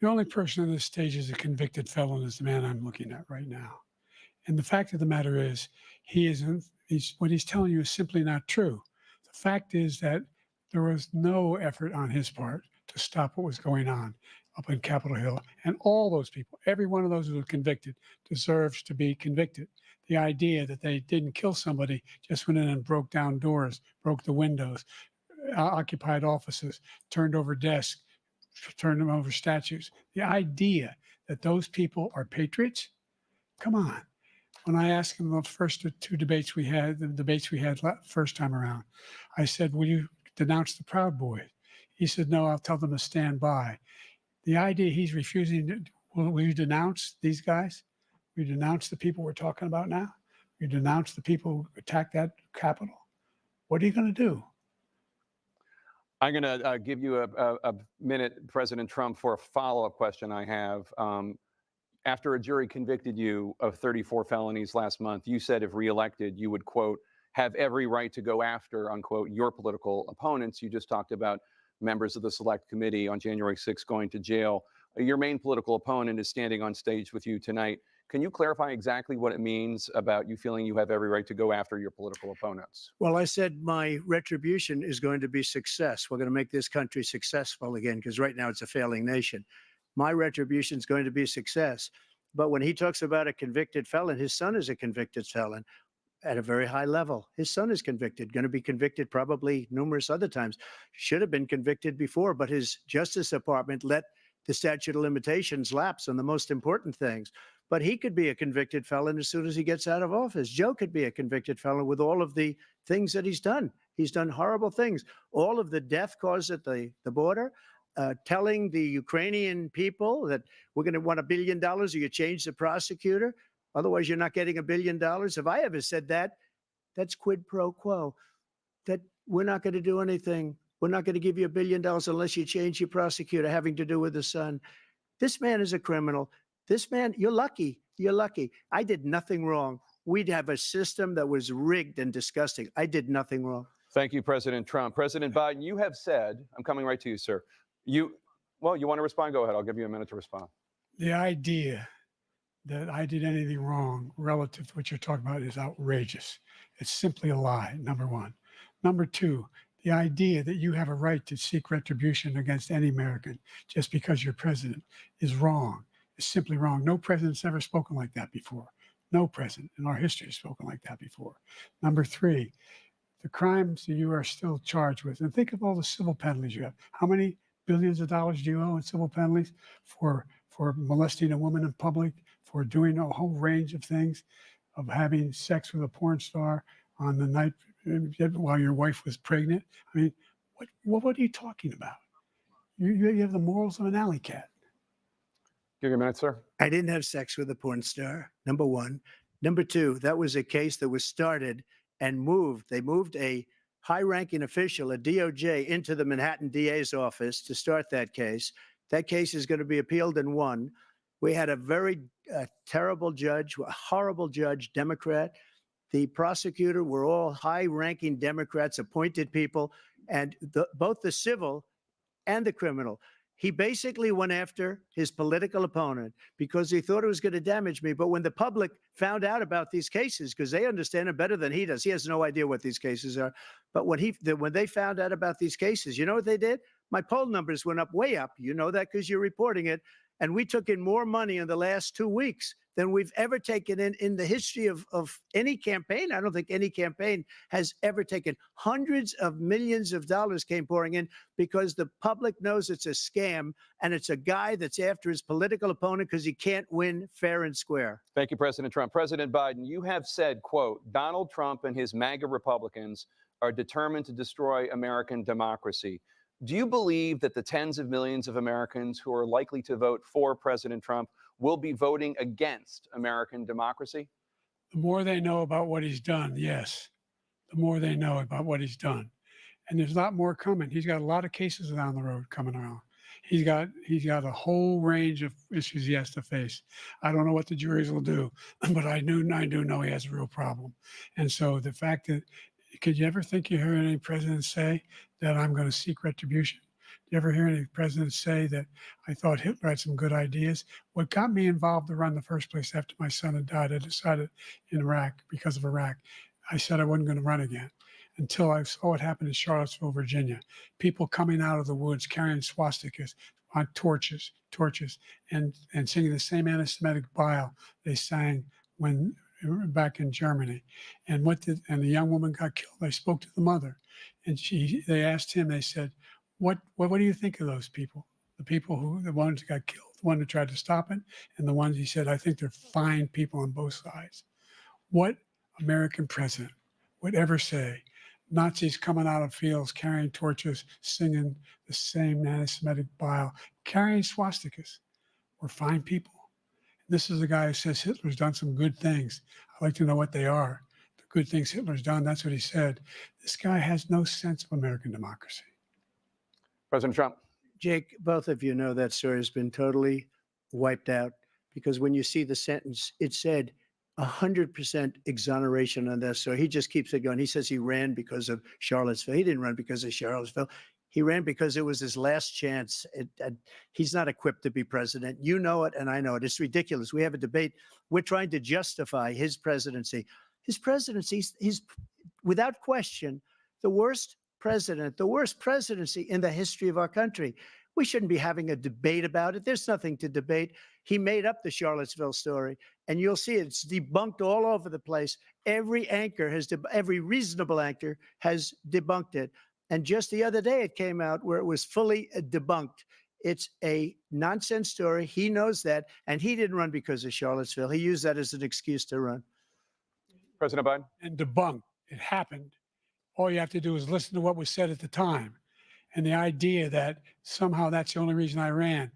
The only person on this stage is a convicted felon is the man I'm looking at right now. And the fact of the matter is, what he's telling you is simply not true. The fact is that there was no effort on his part to stop what was going on up in Capitol Hill. And all those people, every one of those who were convicted, deserves to be convicted. The idea that they didn't kill somebody, just went in and broke down doors, broke the windows, occupied offices, turned over desks, turned them over statues. The idea that those people are patriots, come on. When I asked him the first two debates we had, the debates we had first time around, I said, will you denounce the Proud Boys? He said, no, I'll tell them to stand by. The idea he's refusing, will you denounce these guys? Will you denounce the people we're talking about now? Will you denounce the people who attacked that Capitol? What are you going to do? I'm going to give you a minute, President Trump, for a follow-up question I have. After a jury convicted you of 34 felonies last month, you said if reelected, you would, quote, have every right to go after, unquote, your political opponents. You just talked about members of the Select Committee on January 6th going to jail. Your main political opponent is standing on stage with you tonight. Can you clarify exactly what it means about you feeling you have every right to go after your political opponents? Well, I said my retribution is going to be success. We're going to make this country successful again, because right now it's a failing nation. My retribution is going to be success. But when he talks about a convicted felon, his son is a convicted felon at a very high level. His son is convicted, going to be convicted probably numerous other times. Should have been convicted before, but his Justice Department let the statute of limitations lapse on the most important things. But he could be a convicted felon as soon as he gets out of office. Joe could be a convicted felon with all of the things that he's done. He's done horrible things. All of the death caused at the border, telling the Ukrainian people that we're going to want $1 billion or you change the prosecutor. Otherwise, you're not getting $1 billion. If I ever said that, that's quid pro quo. That we're not going to do anything. We're not going to give you $1 billion unless you change your prosecutor, having to do with the son. This man is a criminal. This man, you're lucky. You're lucky. I did nothing wrong. We'd have a system that was rigged and disgusting. I did nothing wrong. Thank you, President Trump. President Biden, you have said, I'm coming right to you, sir. You want to respond? Go ahead. I'll give you a minute to respond. The idea that I did anything wrong relative to what you're talking about is outrageous. It's simply a lie, number one. Number two, the idea that you have a right to seek retribution against any American just because you're president is wrong. It's simply wrong. No president's ever spoken like that before. No president in our history has spoken like that before. Number three, the crimes that you are still charged with, and think of all the civil penalties you have. How many billions of dollars do you owe in civil penalties for molesting a woman in public, for doing a whole range of things, of having sex with a porn star on the night while your wife was pregnant? I mean, what are you talking about? You have the morals of an alley cat. Give you a minute, sir. I didn't have sex with a porn star, number one. Number two, that was a case that was started and moved. They moved a high-ranking official, a DOJ, into the Manhattan DA's office to start that case. That case is going to be appealed and won. We had a very terrible judge, a horrible judge, Democrat. The prosecutor were all high-ranking Democrats, appointed people, and both the civil and the criminal. He basically went after his political opponent because he thought it was going to damage me. But when the public found out about these cases, because they understand it better than he does, he has no idea what these cases are. But when they found out about these cases, you know what they did? My poll numbers went up, way up. You know that because you're reporting it. And we took in more money in the last 2 weeks than we've ever taken in the history of any campaign. I don't think any campaign has ever taken. Hundreds of millions of dollars came pouring in because the public knows it's a scam and it's a guy that's after his political opponent because he can't win fair and square. Thank you, President Trump. President Biden, you have said, quote, Donald Trump and his MAGA Republicans are determined to destroy American democracy. Do you believe that the tens of millions of Americans who are likely to vote for President Trump will be voting against American democracy? The more they know about what he's done, yes. The more they know about what he's done. And there's a lot more coming. He's got a lot of cases down the road coming around. He's got a whole range of issues he has to face. I don't know what the juries will do, but I do know he has a real problem. And so the fact that, could you ever think you heard any president say that I'm going to seek retribution? Do you ever hear any presidents say that I thought Hitler had some good ideas? What got me involved to run in the first place after my son had died, I decided in Iraq, because of Iraq, I said I wasn't going to run again until I saw what happened in Charlottesville, Virginia. People coming out of the woods carrying swastikas on torches, and singing the same anti-Semitic bile they sang when back in Germany. And the young woman got killed. I spoke to the mother, and they asked him, they said, what do you think of those people? The ones who got killed, the one who tried to stop it, and the ones he said, I think they're fine people on both sides. What American president would ever say, Nazis coming out of fields, carrying torches, singing the same anti-Semitic bile, carrying swastikas, were fine people? This is a guy who says Hitler's done some good things. I'd like to know what they are. The good things Hitler's done, that's what he said. This guy has no sense of American democracy. President Trump. Jake, both of you know that story has been totally wiped out because when you see the sentence, it said 100% exoneration on this. So he just keeps it going. He says he ran because of Charlottesville. He didn't run because of Charlottesville. He ran because it was his last chance. He's not equipped to be president. You know it, and I know it. It's ridiculous. We have a debate. We're trying to justify his presidency. His presidency, he's without question the worst president, the worst presidency in the history of our country. We shouldn't be having a debate about it. There's nothing to debate. He made up the Charlottesville story, and you'll see it's debunked all over the place. Every reasonable anchor has debunked it. And just the other day, it came out where it was fully debunked. It's a nonsense story. He knows that, and he didn't run because of Charlottesville. He used that as an excuse to run. President Biden. And debunked. It happened. All you have to do is listen to what was said at the time. And the idea that somehow that's the only reason I ran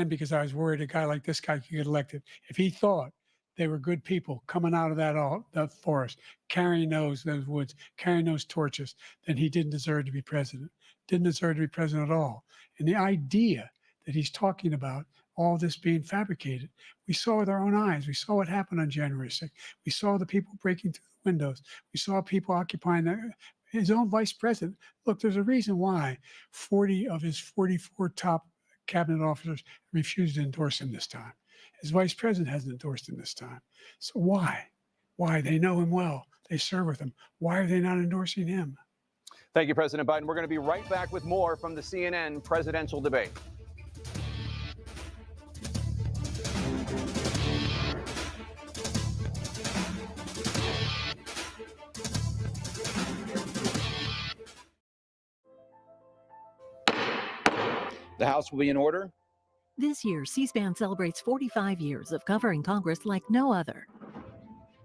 because I was worried a guy like this guy could get elected. If he thought they were good people coming out of that forest, carrying those woods, carrying those torches, then he didn't deserve to be president. Didn't deserve to be president at all. And the idea that he's talking about all this being fabricated, we saw with our own eyes. We saw what happened on January 6th. We saw the people breaking through the windows. We saw people occupying his own vice president. Look, there's a reason why 40 of his 44 top cabinet officers refused to endorse him this time. His vice president hasn't endorsed him this time. So why? Why? They know him well. They serve with him. Why are they not endorsing him? Thank you, President Biden. We're going to be right back with more from the CNN presidential debate. The House will be in order. This year, C-SPAN celebrates 45 years of covering Congress like no other.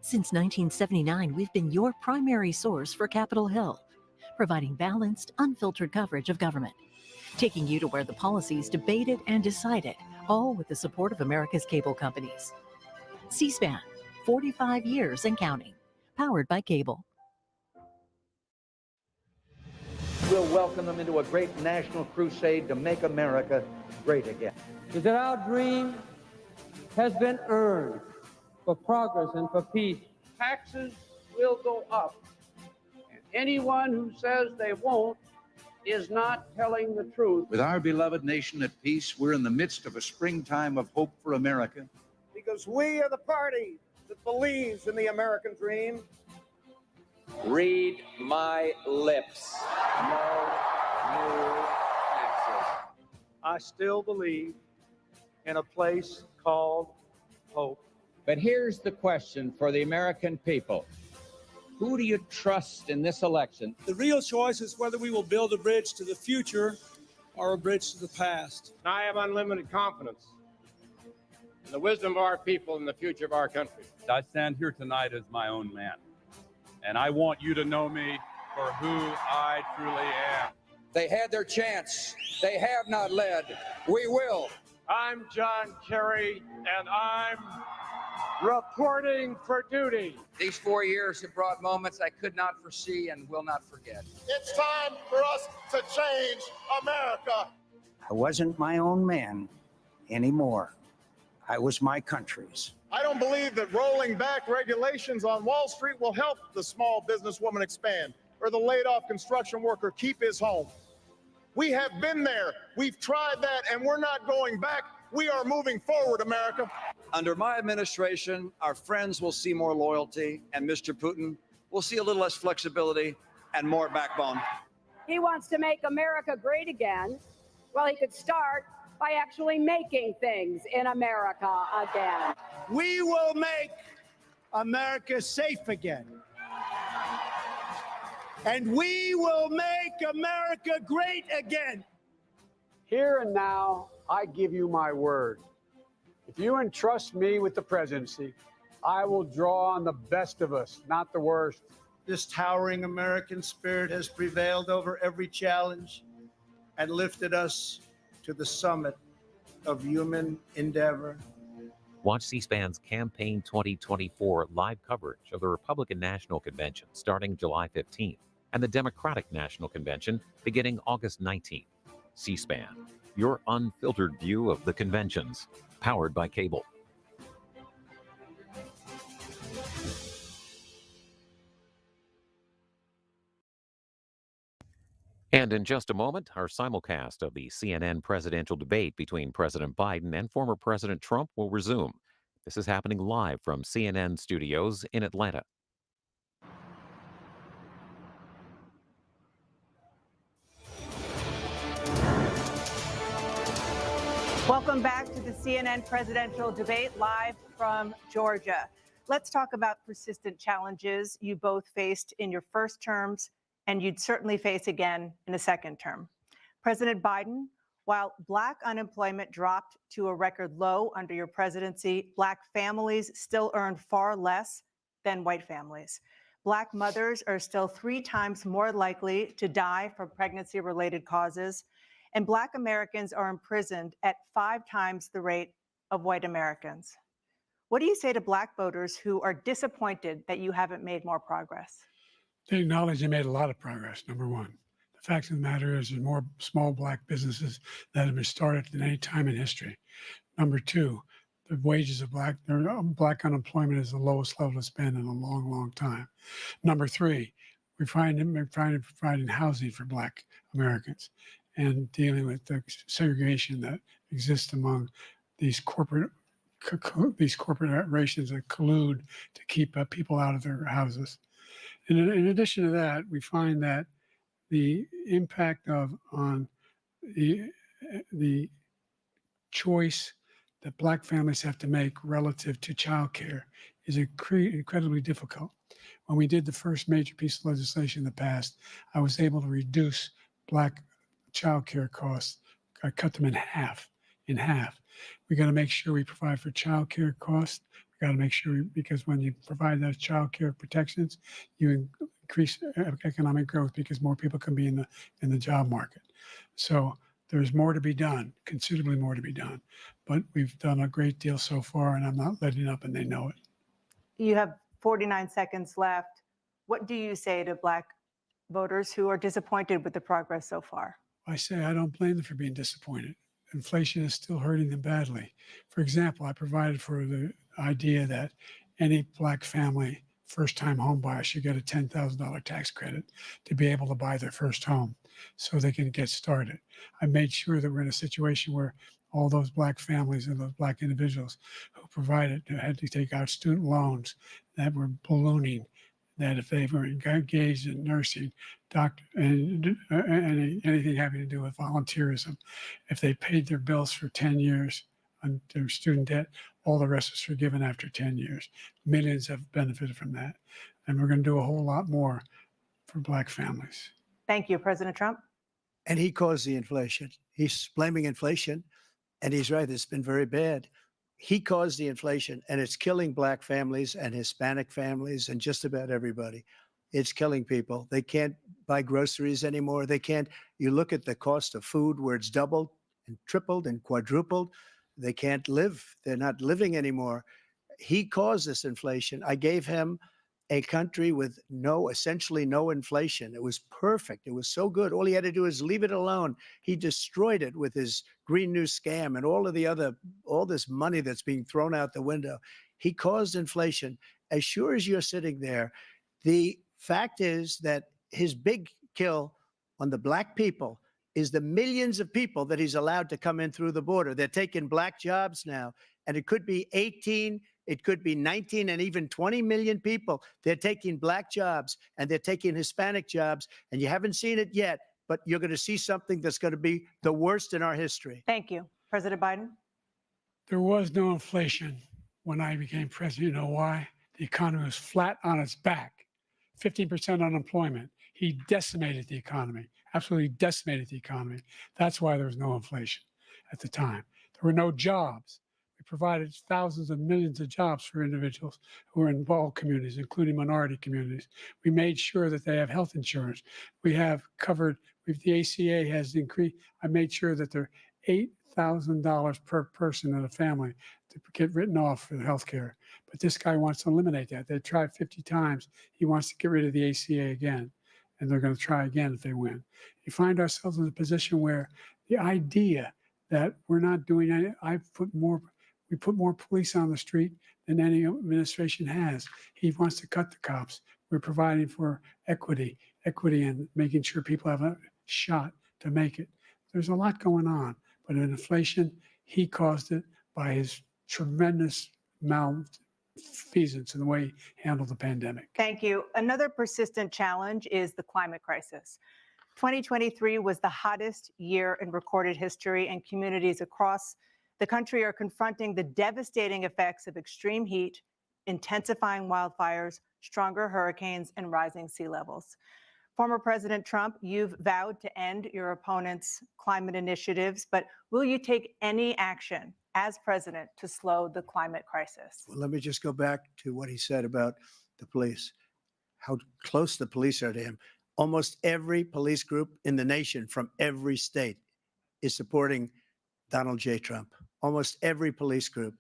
Since 1979, we've been your primary source for Capitol Hill, providing balanced, unfiltered coverage of government, taking you to where the policies debated and decided, all with the support of America's cable companies. C-SPAN, 45 years and counting, powered by cable. We'll welcome them into a great national crusade to make America great again. Is that our dream has been earned for progress and for peace. Taxes will go up. And anyone who says they won't is not telling the truth. With our beloved nation at peace, we're in the midst of a springtime of hope for America. Because we are the party that believes in the American dream. Read my lips. No new taxes. I still believe in a place called hope. But here's the question for the American people. Who do you trust in this election? The real choice is whether we will build a bridge to the future or a bridge to the past. I have unlimited confidence in the wisdom of our people and the future of our country. I stand here tonight as my own man, and I want you to know me for who I truly am. They had their chance. They have not led. We will. I'm John Kerry, and I'm reporting for duty. These 4 years have brought moments I could not foresee and will not forget. It's time for us to change America. I wasn't my own man anymore. I was my country's. I don't believe that rolling back regulations on Wall Street will help the small businesswoman expand or the laid off construction worker keep his home. We have been there. We've tried that, and we're not going back. We are moving forward, America. Under my administration, our friends will see more loyalty, and Mr. Putin will see a little less flexibility and more backbone. He wants to make America great again. Well, he could start by actually making things in America again. We will make America safe again. And we will make America great again. Here and now, I give you my word. If you entrust me with the presidency, I will draw on the best of us, not the worst. This towering American spirit has prevailed over every challenge and lifted us to the summit of human endeavor. Watch C-SPAN's Campaign 2024 live coverage of the Republican National Convention starting July 15th and the Democratic National Convention beginning August 19th. C-SPAN, your unfiltered view of the conventions, powered by cable. And in just a moment, our simulcast of the CNN presidential debate between President Biden and former President Trump will resume. This is happening live from CNN studios in Atlanta. Welcome back to the CNN presidential debate live from Georgia. Let's talk about persistent challenges you both faced in your first terms and you'd certainly face again in a second term. President Biden, while Black unemployment dropped to a record low under your presidency, Black families still earn far less than white families. Black mothers are still 3 times more likely to die from pregnancy-related causes, and Black Americans are imprisoned at 5 times the rate of white Americans. What do you say to Black voters who are disappointed that you haven't made more progress? They acknowledge they made a lot of progress, number one. The fact of the matter is there's more small Black businesses that have been started than any time in history. Number two, the wages of Black unemployment is the lowest level it's been in a long, long time. Number three, we're providing housing for Black Americans and dealing with the segregation that exists among these corporations that collude to keep people out of their houses. And in addition to that, we find that the impact on the choice that Black families have to make relative to childcare is incredibly difficult. When we did the first major piece of legislation in the past, I was able to reduce Black childcare costs. I cut them in half. We got to make sure we provide for childcare costs. We got to make sure because when you provide those childcare protections, you increase economic growth because more people can be in the job market. So there's more to be done, considerably more to be done. But we've done a great deal so far, and I'm not letting up, and they know it. You have 49 seconds left. What do you say to Black voters who are disappointed with the progress so far? I say I don't blame them for being disappointed. Inflation is still hurting them badly. For example, I provided for the idea that any Black family, first-time home buyer should get a $10,000 tax credit to be able to buy their first home so they can get started. I made sure that we're in a situation where all those Black families and those Black individuals who had to take out student loans that were ballooning, that if they were engaged in nursing, doctor, and anything having to do with volunteerism, if they paid their bills for 10 years on their student debt, all the rest was forgiven after 10 years. Millions have benefited from that. And we're going to do a whole lot more for Black families. Thank you, President Trump. And he caused the inflation. He's blaming inflation, and he's right. It's been very bad. He caused the inflation, and it's killing Black families and Hispanic families and just about everybody. It's killing people. They can't buy groceries anymore. They can't. You look at the cost of food where it's doubled and tripled and quadrupled. They can't live. They're not living anymore. He caused this inflation. I gave him a country with essentially no inflation. It was perfect. It was so good. All he had to do is leave it alone. He destroyed it with his Green New scam and all this money that's being thrown out the window. He caused inflation. As sure as you're sitting there, the fact is that his big kill on the Black people is the millions of people that he's allowed to come in through the border. They're taking Black jobs now, and it could be 18, it could be 19, and even 20 million people. They're taking Black jobs, and they're taking Hispanic jobs, and you haven't seen it yet, but you're going to see something that's going to be the worst in our history. Thank you. President Biden? There was no inflation when I became president. You know why? The economy was flat on its back. 15% unemployment. He decimated the economy, absolutely decimated the economy. That's why there was no inflation at the time. There were no jobs. We provided thousands of millions of jobs for individuals who are in all communities, including minority communities. We made sure that they have health insurance. We have covered, the ACA has increased. I made sure that they're $8,000 per person in a family to get written off for health care. But this guy wants to eliminate that. They tried 50 times. He wants to get rid of the ACA again, and they're going to try again if they win. You find ourselves in a position where The idea that we're not doing any, we put more police on the street than any administration has. He wants to cut the cops. We're providing for equity and making sure people have a shot to make it. There's a lot going on, but in inflation, he caused it by his tremendous malfeasance in the way he handled the pandemic. Thank you. Another persistent challenge is the climate crisis. 2023 was the hottest year in recorded history, and communities across the country are confronting the devastating effects of extreme heat, intensifying wildfires, stronger hurricanes, and rising sea levels. Former President Trump, you've vowed to end your opponent's climate initiatives, but will you take any action as president to slow the climate crisis? Well, let me just go back to what he said about the police, how close the police are to him. Almost every police group in the nation from every state is supporting Donald J. Trump. Almost every police group.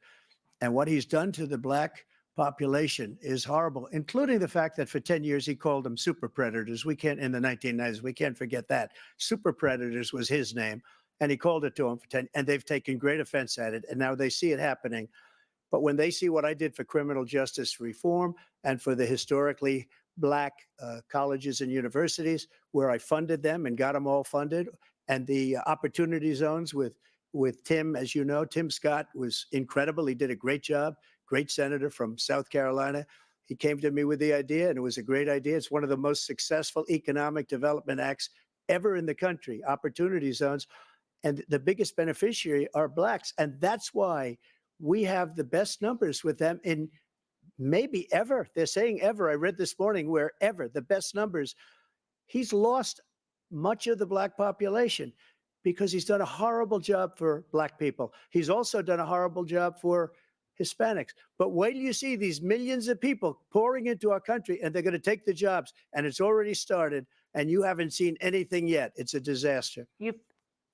And what he's done to the black population is horrible, including the fact that for 10 years he called them super predators. We can't, in the 1990s, we can't forget that. Super predators was his name. And he called it to them for 10, and they've taken great offense at it. And now they see it happening. But when they see what I did for criminal justice reform and for the historically black colleges and universities, where I funded them and got them all funded, and the opportunity zones with Tim, as you know, Tim Scott was incredible. He did a great job, great senator from South Carolina. He came to me with the idea, and it was a great idea. It's one of the most successful economic development acts ever in the country, opportunity zones. And the biggest beneficiary are blacks. And that's why we have the best numbers with them in maybe ever. They're saying ever. I read this morning where ever, the best numbers. He's lost much of the black population because he's done a horrible job for black people. He's also done a horrible job for Hispanics. But wait till you see these millions of people pouring into our country, and they're going to take the jobs. And it's already started, and you haven't seen anything yet. It's a disaster. You've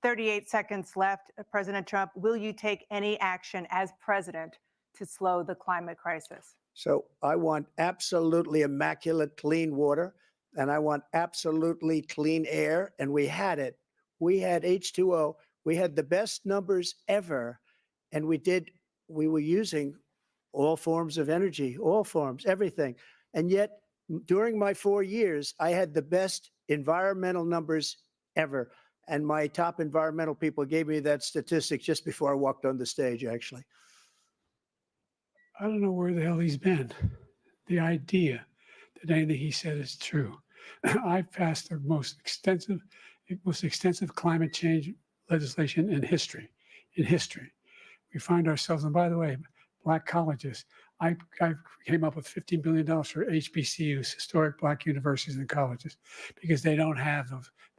38 seconds left. President Trump, will you take any action as president to slow the climate crisis? So I want absolutely immaculate clean water, and I want absolutely clean air. And we had it. We had H2O. We had the best numbers ever. And we were using all forms of energy, all forms, everything. And yet, during my 4 years, I had the best environmental numbers ever. And my top environmental people gave me that statistic just before I walked on the stage, actually. I don't know where the hell he's been. The idea that anything he said is true. I've passed the most extensive climate change legislation in history. We find ourselves, and by the way, black colleges, I came up with $15 billion for HBCUs, historic black universities and colleges, because they don't have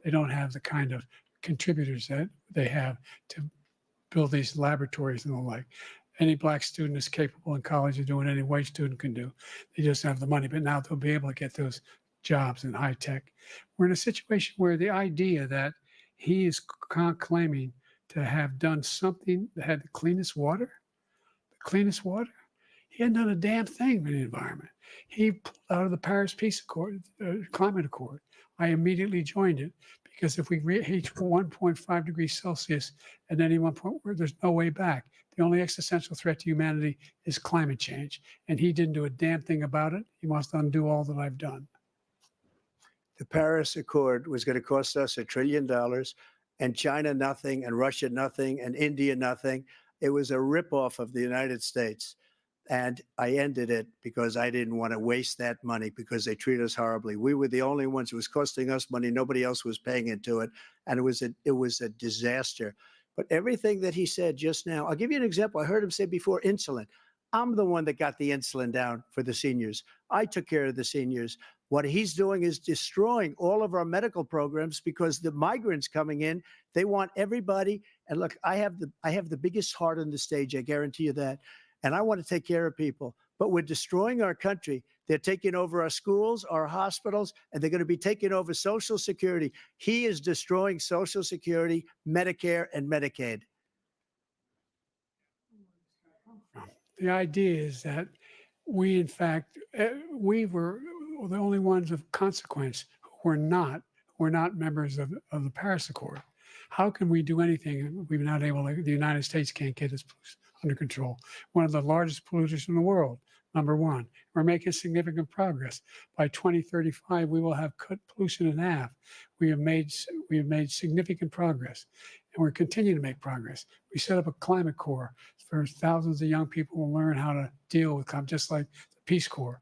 the kind of contributors that they have to build these laboratories and the like. Any black student is capable in college of doing any white student can do. They just don't have the money, but now they'll be able to get those jobs in high tech. We're in a situation where the idea that he is claiming to have done something that had the cleanest water, he hadn't done a damn thing for the environment. He pulled out of the Paris Peace Accord, Climate Accord. I immediately joined it because if we reach 1.5 degrees Celsius at any one point, where there's no way back. The only existential threat to humanity is climate change. And he didn't do a damn thing about it. He wants to undo all that I've done. The Paris Accord was going to cost us $1 trillion, and China nothing, and Russia nothing, and India nothing. It was a ripoff of the United States. And I ended it because I didn't want to waste that money because they treat us horribly. We were the only ones. It was costing us money. Nobody else was paying into it. And it was a disaster. But everything that he said just now, I'll give you an example. I heard him say before insulin. I'm the one that got the insulin down for the seniors. I took care of the seniors. What he's doing is destroying all of our medical programs because the migrants coming in, they want everybody. And look, I have the biggest heart on the stage. I guarantee you that. And I want to take care of people, but we're destroying our country. They're taking over our schools, our hospitals, and they're going to be taking over Social Security. He is destroying Social Security, Medicare, and Medicaid. The idea is that we, in fact, we were the only ones of consequence who were not members of the Paris Accord. How can we do anything? We've not able to, the United States can't get its pollution under control. One of the largest polluters in the world, number one. We're making significant progress. By 2035, we will have cut pollution in half. We have made significant progress, and we're continuing to make progress. We set up a climate corps for thousands of young people will learn how to deal with climate, just like the Peace Corps.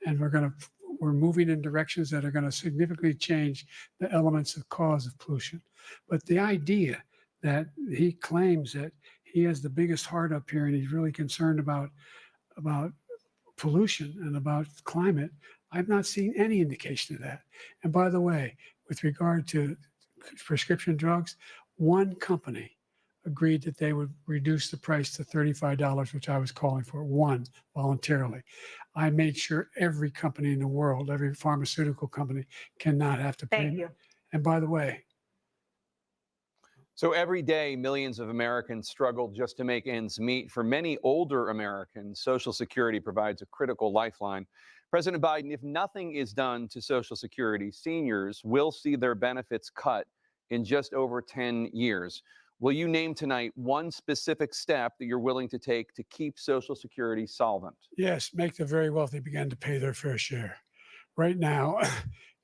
And we're moving in directions that are going to significantly change the elements of cause of pollution. But the idea that he claims that he has the biggest heart up here and he's really concerned about pollution and about climate, I've not seen any indication of that. And by the way, with regard to prescription drugs, one company agreed that they would reduce the price to $35, which I was calling for, one, voluntarily. I made sure every company in the world, every pharmaceutical company cannot have to pay. Thank you. And by the way, so every day, millions of Americans struggle just to make ends meet. For many older Americans, Social Security provides a critical lifeline. President Biden, if nothing is done to Social Security, seniors will see their benefits cut in just over 10 years. Will you name tonight one specific step that you're willing to take to keep Social Security solvent? yes, make the very wealthy begin to pay their fair share. Right now,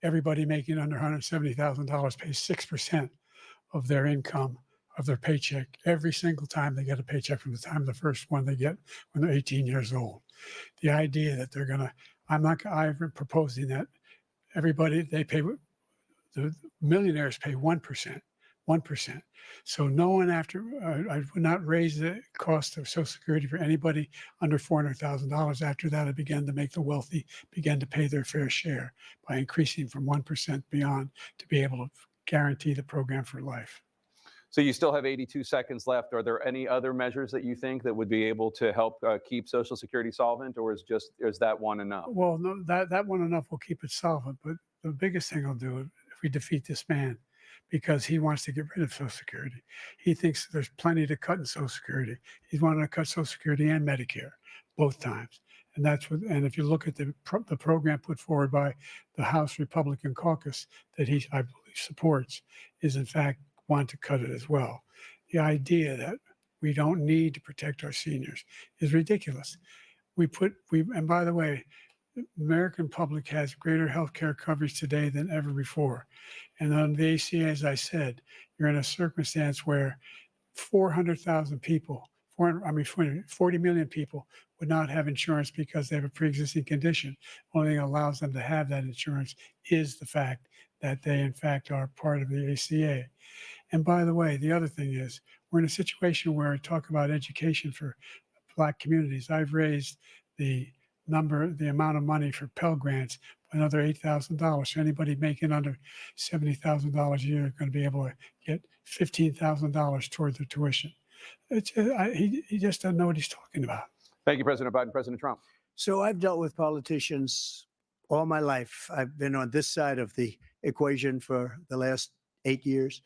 everybody making under $170,000 pays 6% of their income, of their paycheck, every single time they get a paycheck from the time of the first one they get when they're 18 years old. The idea that they're going to, I'm proposing that everybody, the millionaires pay 1%. 1%. So no one I would not raise the cost of Social Security for anybody under $400,000. After that, I began to make the wealthy begin to pay their fair share by increasing from 1% beyond to be able to guarantee the program for life. So you still have 82 seconds left. Are there any other measures that you think that would be able to help keep Social Security solvent, or is that one enough? Well, no, that one enough will keep it solvent. But the biggest thing I'll do if we defeat this man, because he wants to get rid of Social Security. He thinks there's plenty to cut in Social Security. He's wanting to cut Social Security and Medicare both times. And and if you look at the program put forward by the House Republican caucus that I believe supports, is in fact want to cut it as well. The idea that we don't need to protect our seniors is ridiculous. And by the way, the American public has greater health care coverage today than ever before. And on the ACA, as I said, you're in a circumstance where 400,000 people, 40 million people would not have insurance because they have a pre-existing condition. Only thing that allows them to have that insurance is the fact that they, in fact, are part of the ACA. And by the way, the other thing is we're in a situation where I talk about education for Black communities. I've raised the amount of money for Pell Grants by another $8,000. So anybody making under $70,000 a year is going to be able to get $15,000 towards their tuition. He just doesn't know what he's talking about. Thank you, President Biden. President Trump. So I've dealt with politicians all my life. I've been on this side of the equation for the last 8 years.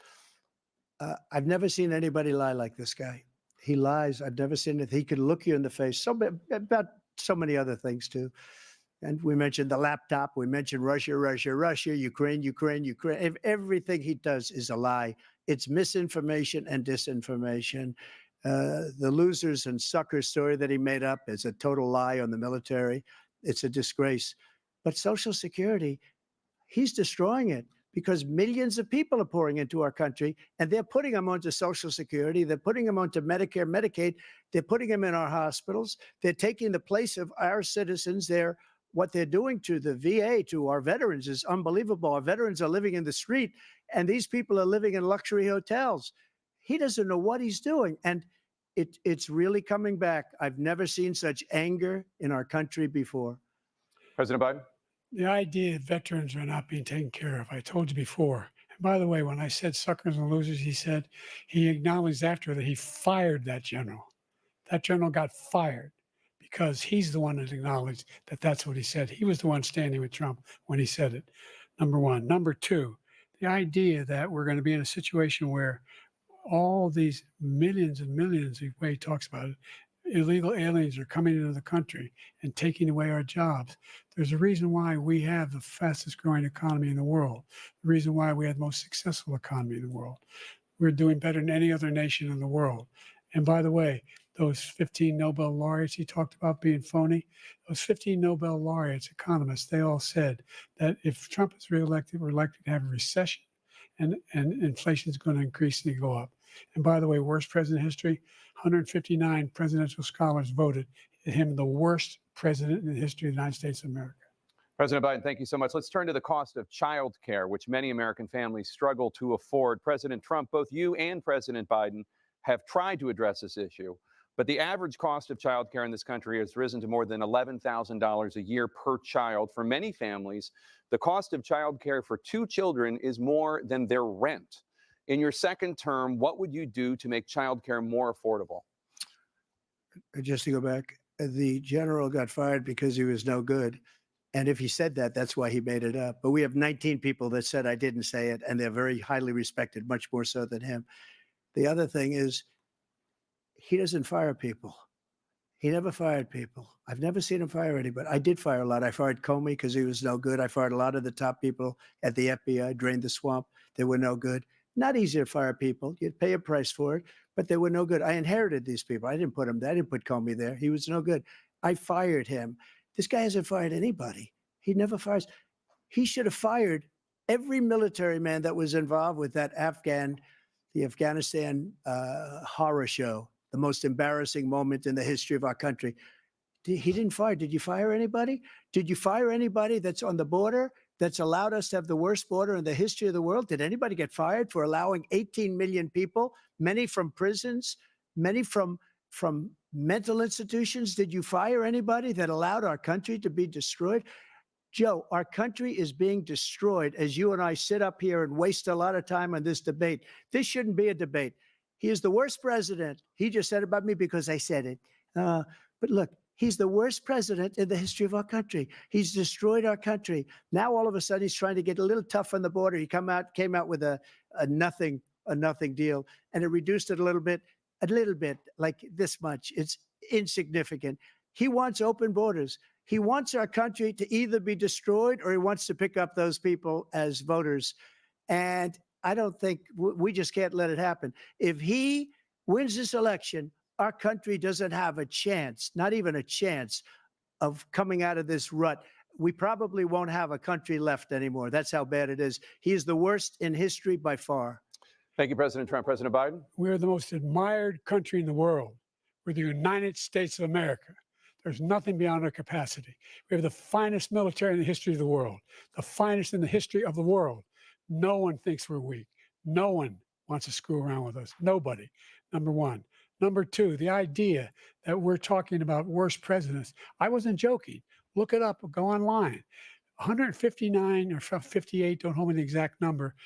I've never seen anybody lie like this guy. He lies. I've never seen it. He could look you in the face. About so many other things too. And we mentioned the laptop. We mentioned Russia, Ukraine. Everything he does is a lie. It's misinformation and disinformation. The losers and suckers story that he made up is a total lie on the military. It's a disgrace. But Social Security, he's destroying it because millions of people are pouring into our country and they're putting them onto Social Security. They're putting them onto Medicare, Medicaid. They're putting them in our hospitals. They're taking the place of our citizens. What they're doing to the VA, to our veterans, is unbelievable. Our veterans are living in the street and these people are living in luxury hotels. He doesn't know what he's doing. And it's really coming back. I've never seen such anger in our country before. President Biden? The idea that veterans are not being taken care of, I told you before. And by the way, when I said suckers and losers, he acknowledged after that he fired that general. That general got fired because he's the one that acknowledged that that's what he said. He was the one standing with Trump when he said it, number one. Number two, the idea that we're going to be in a situation where all these millions and millions, the way he talks about it, illegal aliens are coming into the country and taking away our jobs. There's a reason why we have the fastest growing economy in the world, the reason why we have the most successful economy in the world. we're doing better than any other nation in the world. And by the way, those 15 Nobel laureates he talked about being phony, those 15 Nobel laureates, economists, they all said that if Trump is reelected, we're likely to have a recession and inflation is going to increasingly go up. And by the way, worst president in history, 159 presidential scholars voted him the worst president in the history of the United States of America. President Biden, thank you so much. Let's turn to the cost of child care, which many American families struggle to afford. President Trump, both you and President Biden have tried to address this issue, but the average cost of child care in this country has risen to more than $11,000 a year per child. For many families, the cost of child care for 2 children is more than their rent. In your second term, what would you do to make child care more affordable? Just to go back, the general got fired because he was no good. And if he said that, that's why he made it up. But we have 19 people that said I didn't say it, and they're very highly respected, much more so than him. The other thing is, he doesn't fire people. He never fired people. I've never seen him fire anybody. I did fire a lot. I fired Comey because he was no good. I fired a lot of the top people at the FBI, drained the swamp. They were no good. Not easy to fire people. You'd pay a price for it, but they were no good. I inherited these people. I didn't put them there. I didn't put Comey there. He was no good. I fired him. This guy hasn't fired anybody. He never fires. He should have fired every military man that was involved with that the Afghanistan horror show, the most embarrassing moment in the history of our country. He didn't fire. Did you fire anybody? Did you fire anybody that's on the border that's allowed us to have the worst border in the history of the world? Did anybody get fired for allowing 18 million people, many from prisons, many from mental institutions? Did you fire anybody that allowed our country to be destroyed? Joe, our country is being destroyed as you and I sit up here and waste a lot of time on this debate. This shouldn't be a debate. He is the worst president. He just said about me because I said it. But look, he's the worst president in the history of our country. He's destroyed our country. Now, all of a sudden, he's trying to get a little tough on the border. He came out with a nothing deal, and it reduced it a little bit, like this much. It's insignificant. He wants open borders. He wants our country to either be destroyed or he wants to pick up those people as voters. And I don't think we just can't let it happen. If he wins this election, our country doesn't have a chance, not even a chance, of coming out of this rut. We probably won't have a country left anymore. That's how bad it is. He is the worst in history by far. Thank you, President Trump. President Biden? We're the most admired country in the world. We're the United States of America. There's nothing beyond our capacity. We have the finest military in the history of the world, the finest in the history of the world. No one thinks we're weak. No one wants to screw around with us. Nobody, number one. Number two, the idea that we're talking about worst presidents. I wasn't joking. Look it up. Go online. 159 or 58, don't hold me the exact number,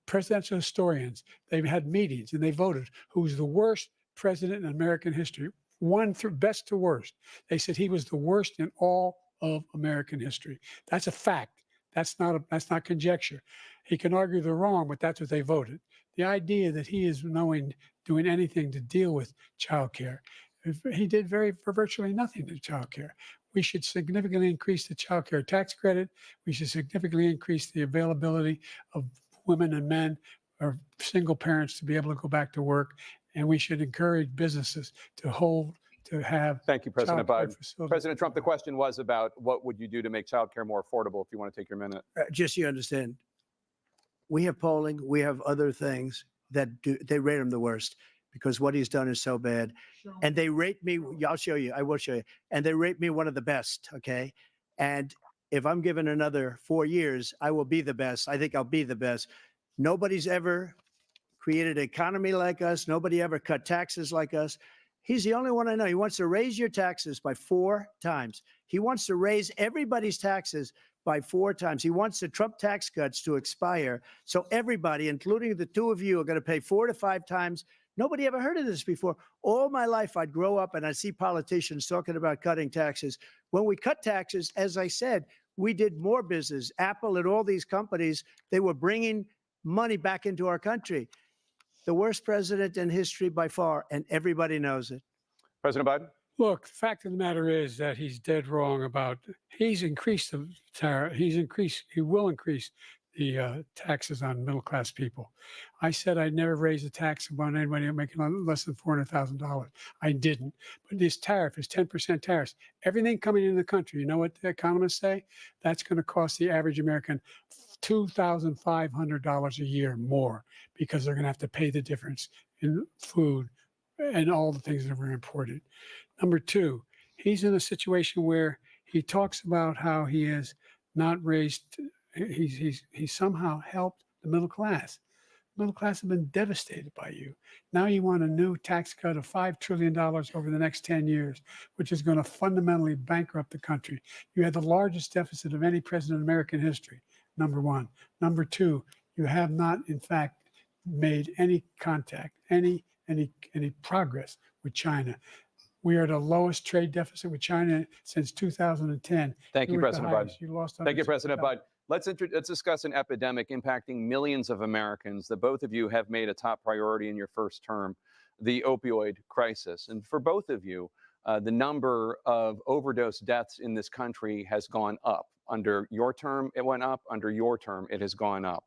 presidential historians, they've had meetings and they voted who's the worst president in American history. One through best to worst. They said he was the worst in all of American history. That's a fact. That's not conjecture. He can argue they're wrong, but that's what they voted. The idea that he is doing anything to deal with child care, he did virtually nothing to child care. We should significantly increase the child care tax credit. We should significantly increase the availability of women and men or single parents to be able to go back to work. And we should encourage businesses to have. Thank you, President Biden. President Trump, the question was about what would you do to make child care more affordable, if you want to take your minute. Just so you understand, we have polling, we have other things that they rate him the worst because what he's done is so bad. And they rate me, I'll show you, I will show you. And they rate me one of the best, okay? And if I'm given another 4 years, I will be the best. I think I'll be the best. Nobody's ever created an economy like us. Nobody ever cut taxes like us. He's the only one I know. He wants to raise your taxes by 4 times. He wants to raise everybody's taxes by 4 times. He wants the Trump tax cuts to expire. So everybody, including the 2 of you, are going to pay 4 to 5 times. Nobody ever heard of this before. All my life, I'd grow up and I'd see politicians talking about cutting taxes. When we cut taxes, as I said, we did more business. Apple and all these companies, they were bringing money back into our country. The worst president in history by far, and everybody knows it. President Biden? Look, the fact of the matter is that he's dead wrong about, he's increased the tariff, he will increase the taxes on middle class people. I said I'd never raise a tax on anybody making less than $400,000. I didn't. But this tariff is 10% tariffs. Everything coming into the country, you know what the economists say? That's going to cost the average American $2,500 a year more because they're going to have to pay the difference in food and all the things that were imported. Number two, he's in a situation where he talks about how he has not raised, he's somehow helped the middle class. Middle class have been devastated by you. Now you want a new tax cut of $5 trillion over the next 10 years, which is going to fundamentally bankrupt the country. You had the largest deficit of any president in American history, number one. Number two, you have not, in fact, made any contact, any progress with China. We are the lowest trade deficit with China since 2010. Thank you, were at the President Biden. highest. You lost Thank you, President $160,000. Biden. Let's discuss an epidemic impacting millions of Americans that both of you have made a top priority in your first term, the opioid crisis. And for both of you, the number of overdose deaths in this country has gone up. Under your term, it went up. Under your term, it has gone up.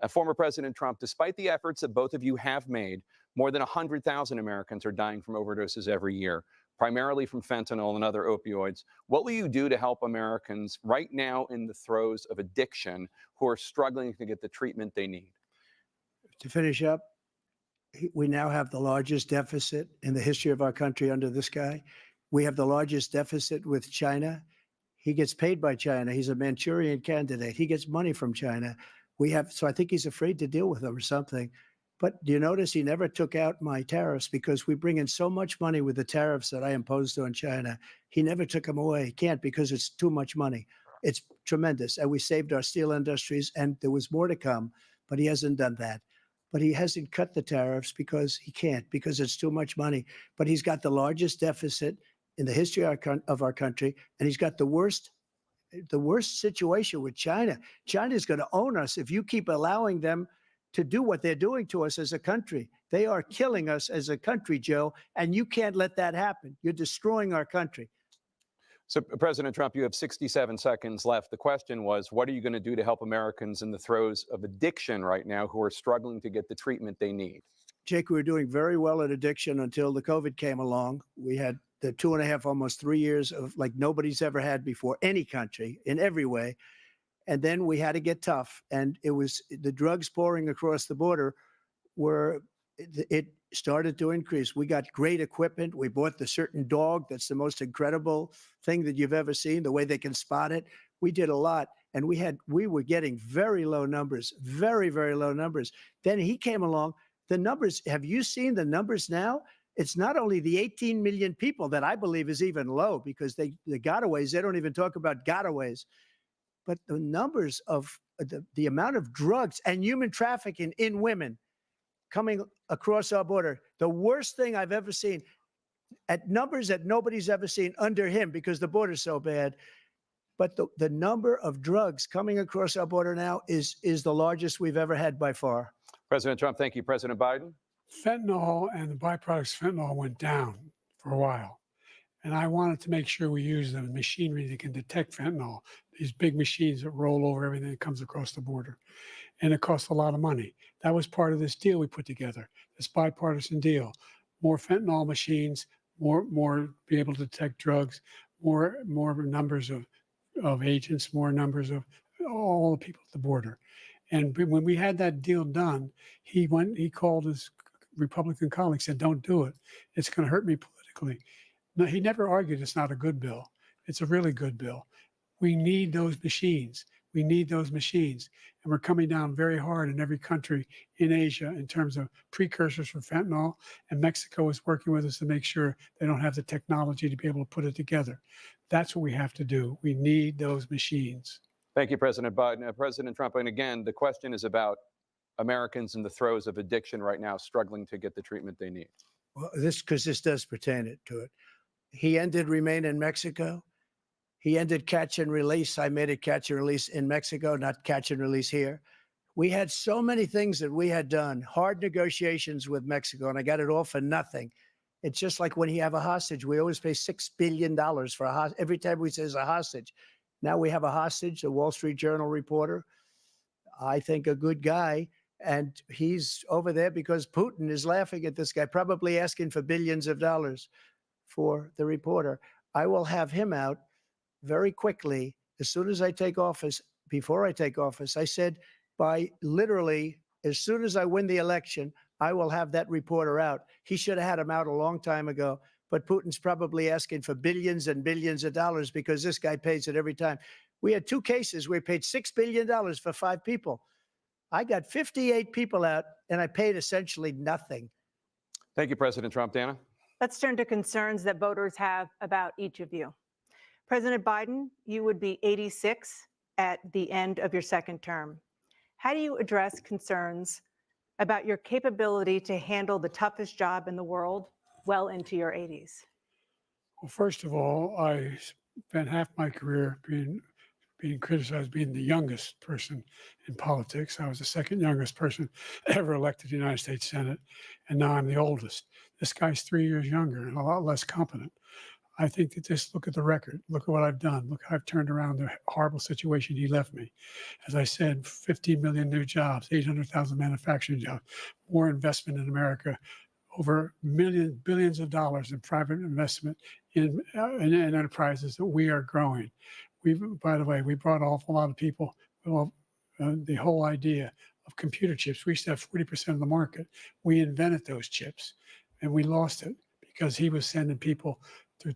Former President Trump, despite the efforts that both of you have made, more than 100,000 Americans are dying from overdoses every year, primarily from fentanyl and other opioids. What will you do to help Americans right now in the throes of addiction who are struggling to get the treatment they need? To finish up, we now have the largest deficit in the history of our country under this guy. We have the largest deficit with China. He gets paid by China. He's a Manchurian candidate. He gets money from China. So I think he's afraid to deal with them or something. But do you notice he never took out my tariffs because we bring in so much money with the tariffs that I imposed on China. He never took them away. He can't because it's too much money. It's tremendous. And we saved our steel industries and there was more to come, but he hasn't done that. But he hasn't cut the tariffs because he can't, because it's too much money. But he's got the largest deficit in the history of our country, and he's got the worst situation with China. China is going to own us if you keep allowing them to do what they're doing to us as a country. They are killing us as a country, Joe, and you can't let that happen. You're destroying our country. So, President Trump, you have 67 seconds left. The question was, what are you going to do to help Americans in the throes of addiction right now who are struggling to get the treatment they need? Jake, we were doing very well at addiction until the COVID came along. We had the 2.5, almost 3 years of like nobody's ever had before, any country in every way. And then we had to get tough. And it was the drugs pouring across the border it started to increase. We got great equipment. We bought the certain dog. That's the most incredible thing that you've ever seen, the way they can spot it. We did a lot. And we were getting very low numbers, very, very low numbers. Then he came along. The numbers, have you seen the numbers now? It's not only the 18 million people that I believe is even low because the gotaways, they don't even talk about gotaways. But the numbers of the amount of drugs and human trafficking in women coming across our border, the worst thing I've ever seen, at numbers that nobody's ever seen under him because the border's so bad. But the number of drugs coming across our border now is the largest we've ever had by far. President Trump, thank you. President Biden? Fentanyl and the byproducts of fentanyl went down for a while. And I wanted to make sure we use the machinery that can detect fentanyl, these big machines that roll over everything that comes across the border. And it costs a lot of money. That was part of this deal we put together, this bipartisan deal. More fentanyl machines, more be able to detect drugs, more numbers of agents, more numbers of all the people at the border. And when we had that deal done, he called his Republican colleagues, said, don't do it. It's going to hurt me politically. No, he never argued it's not a good bill. It's a really good bill. We need those machines. We need those machines. And we're coming down very hard in every country in Asia in terms of precursors for fentanyl. And Mexico is working with us to make sure they don't have the technology to be able to put it together. That's what we have to do. We need those machines. Thank you, President Biden. President Trump, and again, the question is about Americans in the throes of addiction right now struggling to get the treatment they need. Well, this does pertain to it. He ended Remain in Mexico. He ended catch and release. I made it catch and release in Mexico, not catch and release here. We had so many things that we had done, hard negotiations with Mexico, and I got it all for nothing. It's just like when you have a hostage, we always pay $6 billion for a hostage. Every time we say it's a hostage. Now we have a hostage, a Wall Street Journal reporter. I think, a good guy. And he's over there because Putin is laughing at this guy, probably asking for billions of dollars for the reporter. I will have him out very quickly as soon as I take office. Before I take office, I said by literally as soon as I win the election, I will have that reporter out. He should have had him out a long time ago. But Putin's probably asking for billions and billions of dollars because this guy pays it every time. We had 2 cases where we paid $6 billion for 5 people. I got 58 people out, and I paid essentially nothing. Thank you, President Trump. Dana? Let's turn to concerns that voters have about each of you. President Biden, you would be 86 at the end of your second term. How do you address concerns about your capability to handle the toughest job in the world well into your 80s? Well, first of all, I spent half my career being criticized being the youngest person in politics. I was the second youngest person ever elected to the United States Senate, and now I'm the oldest. This guy's 3 years younger and a lot less competent. I think that just look at the record. Look at what I've done. Look how I've turned around the horrible situation he left me. As I said, 15 million new jobs, 800,000 manufacturing jobs, more investment in America, over billions of dollars in private investment in enterprises that we are growing. By the way, we brought an awful lot of people. Well, the whole idea of computer chips, we used to have 40% of the market. We invented those chips, and we lost it because he was sending people to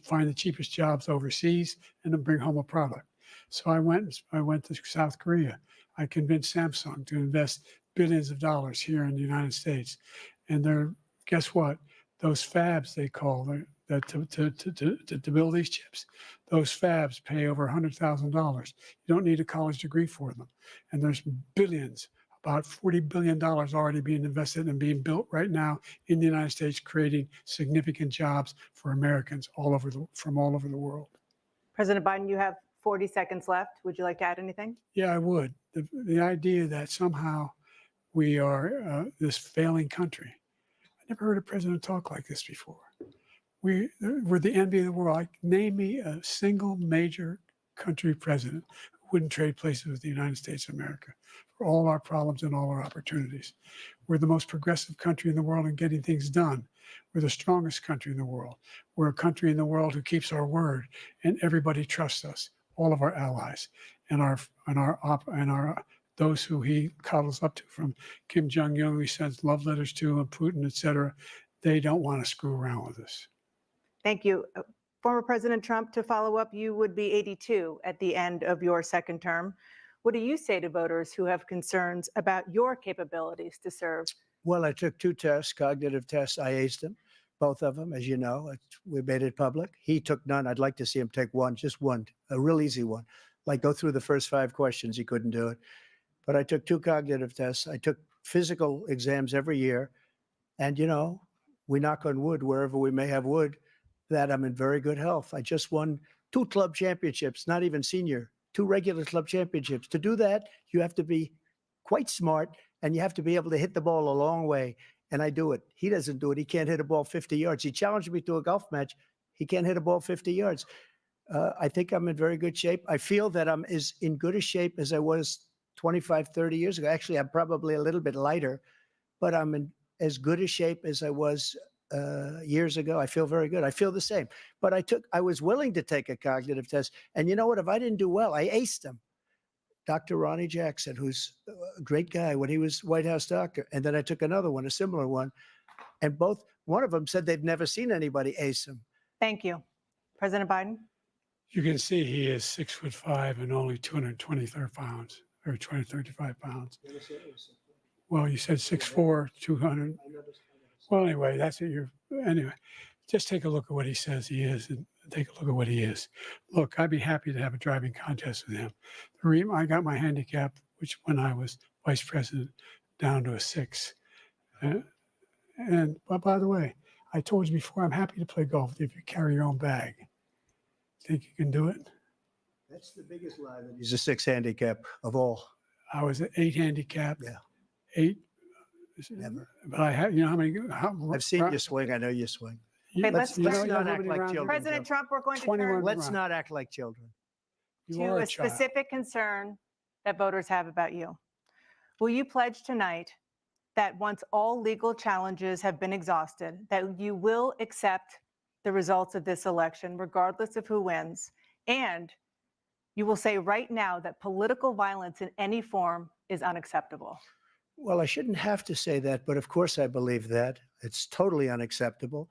find the cheapest jobs overseas and to bring home a product. So I went to South Korea. I convinced Samsung to invest billions of dollars here in the United States, and guess what? Those fabs they call that to build these chips, those fabs pay over $100,000. You don't need a college degree for them, and there's billions. About $40 billion already being invested and being built right now in the United States, creating significant jobs for Americans from all over the world. President Biden, you have 40 seconds left. Would you like to add anything? Yeah, I would. The idea that somehow we are this failing country. I never heard a president talk like this before. We're the envy of the world. Name me a single major country president who wouldn't trade places with the United States of America for all our problems and all our opportunities. We're the most progressive country in the world in getting things done. We're the strongest country in the world. We're a country in the world who keeps our word, and everybody trusts us. All of our allies and those who he cuddles up to, from Kim Jong-un, who he sends love letters to, and Putin, et cetera. They don't want to screw around with us. Thank you. Former President Trump, to follow up, you would be 82 at the end of your second term. What do you say to voters who have concerns about your capabilities to serve? Well, I took 2 tests, cognitive tests. I aced them, both of them, as you know. We made it public. He took none. I'd like to see him take one, just one, a real easy one. Like go through the first 5 questions. He couldn't do it. But I took 2 cognitive tests. I took physical exams every year. And, we knock on wood wherever we may have wood, that I'm in very good health. I just won 2 club championships, not even senior, 2 regular club championships. To do that, you have to be quite smart, and you have to be able to hit the ball a long way. And I do it. He doesn't do it. He can't hit a ball 50 yards. He challenged me to a golf match. He can't hit a ball 50 yards. I think I'm in very good shape. I feel that I'm as in good a shape as I was 25, 30 years ago. Actually, I'm probably a little bit lighter, but I'm in as good a shape as I was years ago. I feel very good. I feel the same. But I was willing to take a cognitive test. And you know what? If I didn't do well, I aced them. Dr. Ronnie Jackson, who's a great guy when he was White House doctor. And then I took another one, a similar one. And one of them said they've never seen anybody ace them. Thank you. President Biden? You can see he is 6'5" and only 223 pounds, or 235 pounds. Well, you said 6'4", 200. Well, anyway, that's it. Anyway, just take a look at what he says he is, and take a look at what he is. Look, I'd be happy to have a driving contest with him. I got my handicap, which when I was vice president, down to a 6. But by the way, I told you before, I'm happy to play golf if you carry your own bag. Think you can do it? That's the biggest lie. That he's a 6 handicap of all. I was an 8 handicap. Yeah. 8. Never. But I have, how many? I've seen you swing. I know you swing. Okay, let's not act like children. President Trump, we're going to turn Let's not act like children. to a specific concern that voters have about you. Will you pledge tonight that once all legal challenges have been exhausted, that you will accept the results of this election, regardless of who wins, and you will say right now that political violence in any form is unacceptable? Well, I shouldn't have to say that, but of course I believe that. It's totally unacceptable.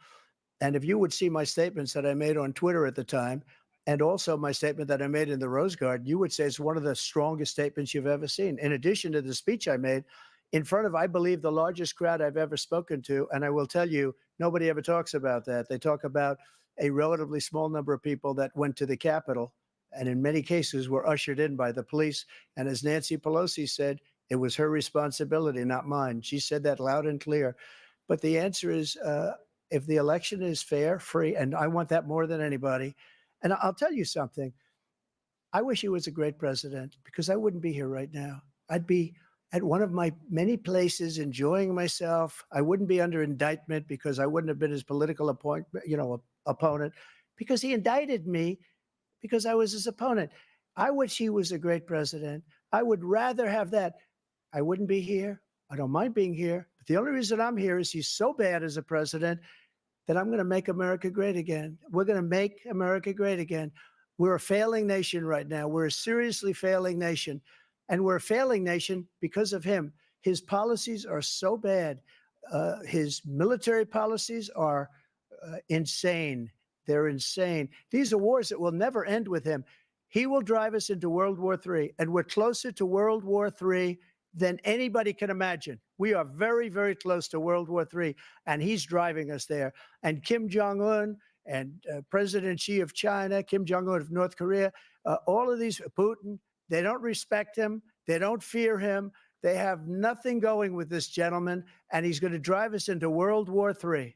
And if you would see my statements that I made on Twitter at the time, and also my statement that I made in the Rose Garden, you would say it's one of the strongest statements you've ever seen. In addition to the speech I made in front of, I believe, the largest crowd I've ever spoken to. And I will tell you, nobody ever talks about that. They talk about a relatively small number of people that went to the Capitol, and in many cases were ushered in by the police. And as Nancy Pelosi said, it was her responsibility, not mine. She said that loud and clear. But the answer is, if the election is fair, free, and I want that more than anybody. And I'll tell you something. I wish he was a great president, because I wouldn't be here right now. I'd be at one of my many places enjoying myself. I wouldn't be under indictment because I wouldn't have been his political opponent, because he indicted me because I was his opponent. I wish he was a great president. I would rather have that. I wouldn't be here. I don't mind being here. But the only reason I'm here is he's so bad as a president that I'm going to make America great again. We're going to make America great again. We're a failing nation right now. We're a seriously failing nation. And we're a failing nation because of him. His policies are so bad. His military policies are insane. They're insane. These are wars that will never end with him. He will drive us into World War III, and we're closer to World War III than anybody can imagine. We are very, very close to World War III, and he's driving us there. And Kim Jong-un and President Xi of China, Kim Jong-un of North Korea, all of these, Putin, they don't respect him. They don't fear him. They have nothing going with this gentleman, and he's going to drive us into World War III.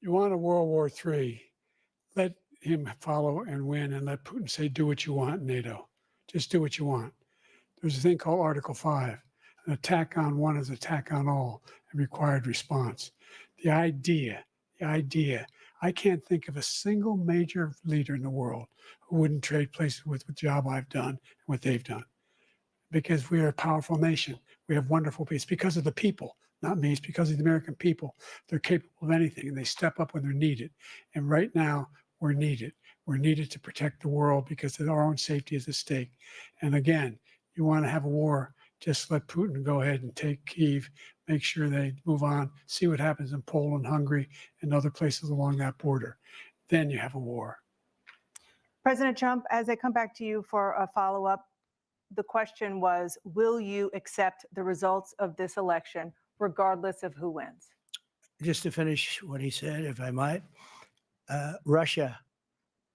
You want a World War III, let him follow and win, and let Putin say, do what you want, NATO. Just do what you want. There's a thing called Article 5. An attack on one is attack on all, and required response. The idea, I can't think of a single major leader in the world who wouldn't trade places with the job I've done and what they've done. Because we are a powerful nation. We have wonderful people. It's because of the people, not me. It's because of the American people. They're capable of anything, and they step up when they're needed. And right now, we're needed. We're needed to protect the world because our own safety is at stake. And again, you want to have a war, just let Putin go ahead and take Kyiv, make sure they move on, see what happens in Poland, Hungary, and other places along that border. Then you have a war. President Trump, as I come back to you for a follow-up, the question was, will you accept the results of this election, regardless of who wins? Just to finish what he said, if I might, Russia,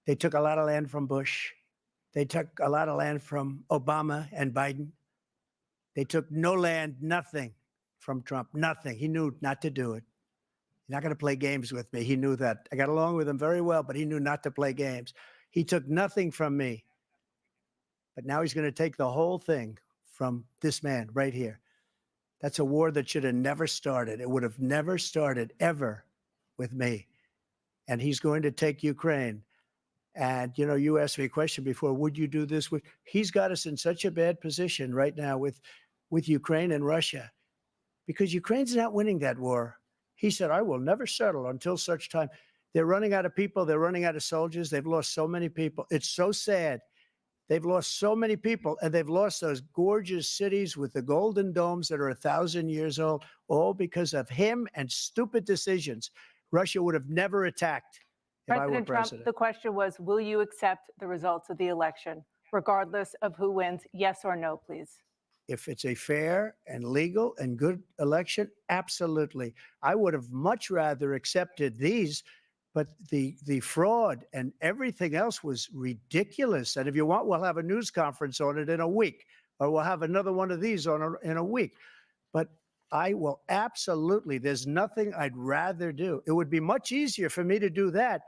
they took a lot of land from Bush. They took a lot of land from Obama and Biden. They took no land, nothing from Trump, nothing. He knew not to do it. He's not going to play games with me. He knew that. I got along with him very well, but he knew not to play games. He took nothing from me. But now he's going to take the whole thing from this man right here. That's a war that should have never started. It would have never started ever with me. And he's going to take Ukraine. And, you know, you asked me a question before, would you do this? He's got us in such a bad position right now with Ukraine and Russia, because Ukraine's not winning that war. He said, I will never settle until such time. They're running out of people. They're running out of soldiers. They've lost so many people. It's so sad. They've lost so many people, and they've lost those gorgeous cities with the golden domes that are 1,000 years old, all because of him and stupid decisions. Russia would have never attacked if I were President president. Trump, the question was, will you accept the results of the election, regardless of who wins? Yes or no, please. If it's a fair and legal and good election, absolutely. I would have much rather accepted these, but the fraud and everything else was ridiculous. And if you want, we'll have a news conference on it in a week, or we'll have another one of these in a week. But I will absolutely, there's nothing I'd rather do. It would be much easier for me to do that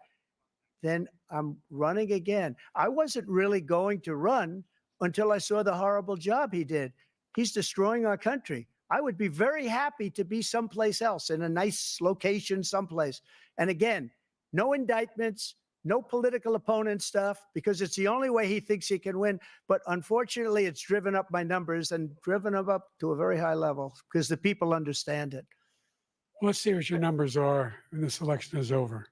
than I'm running again. I wasn't really going to run until I saw the horrible job he did. He's destroying our country. I would be very happy to be someplace else, in a nice location someplace. And again, no indictments, No political opponent stuff, because it's the only way he thinks he can win. But unfortunately, it's driven up my numbers and driven them up to a very high level because the people understand it. Let's see what your numbers are when this election is over.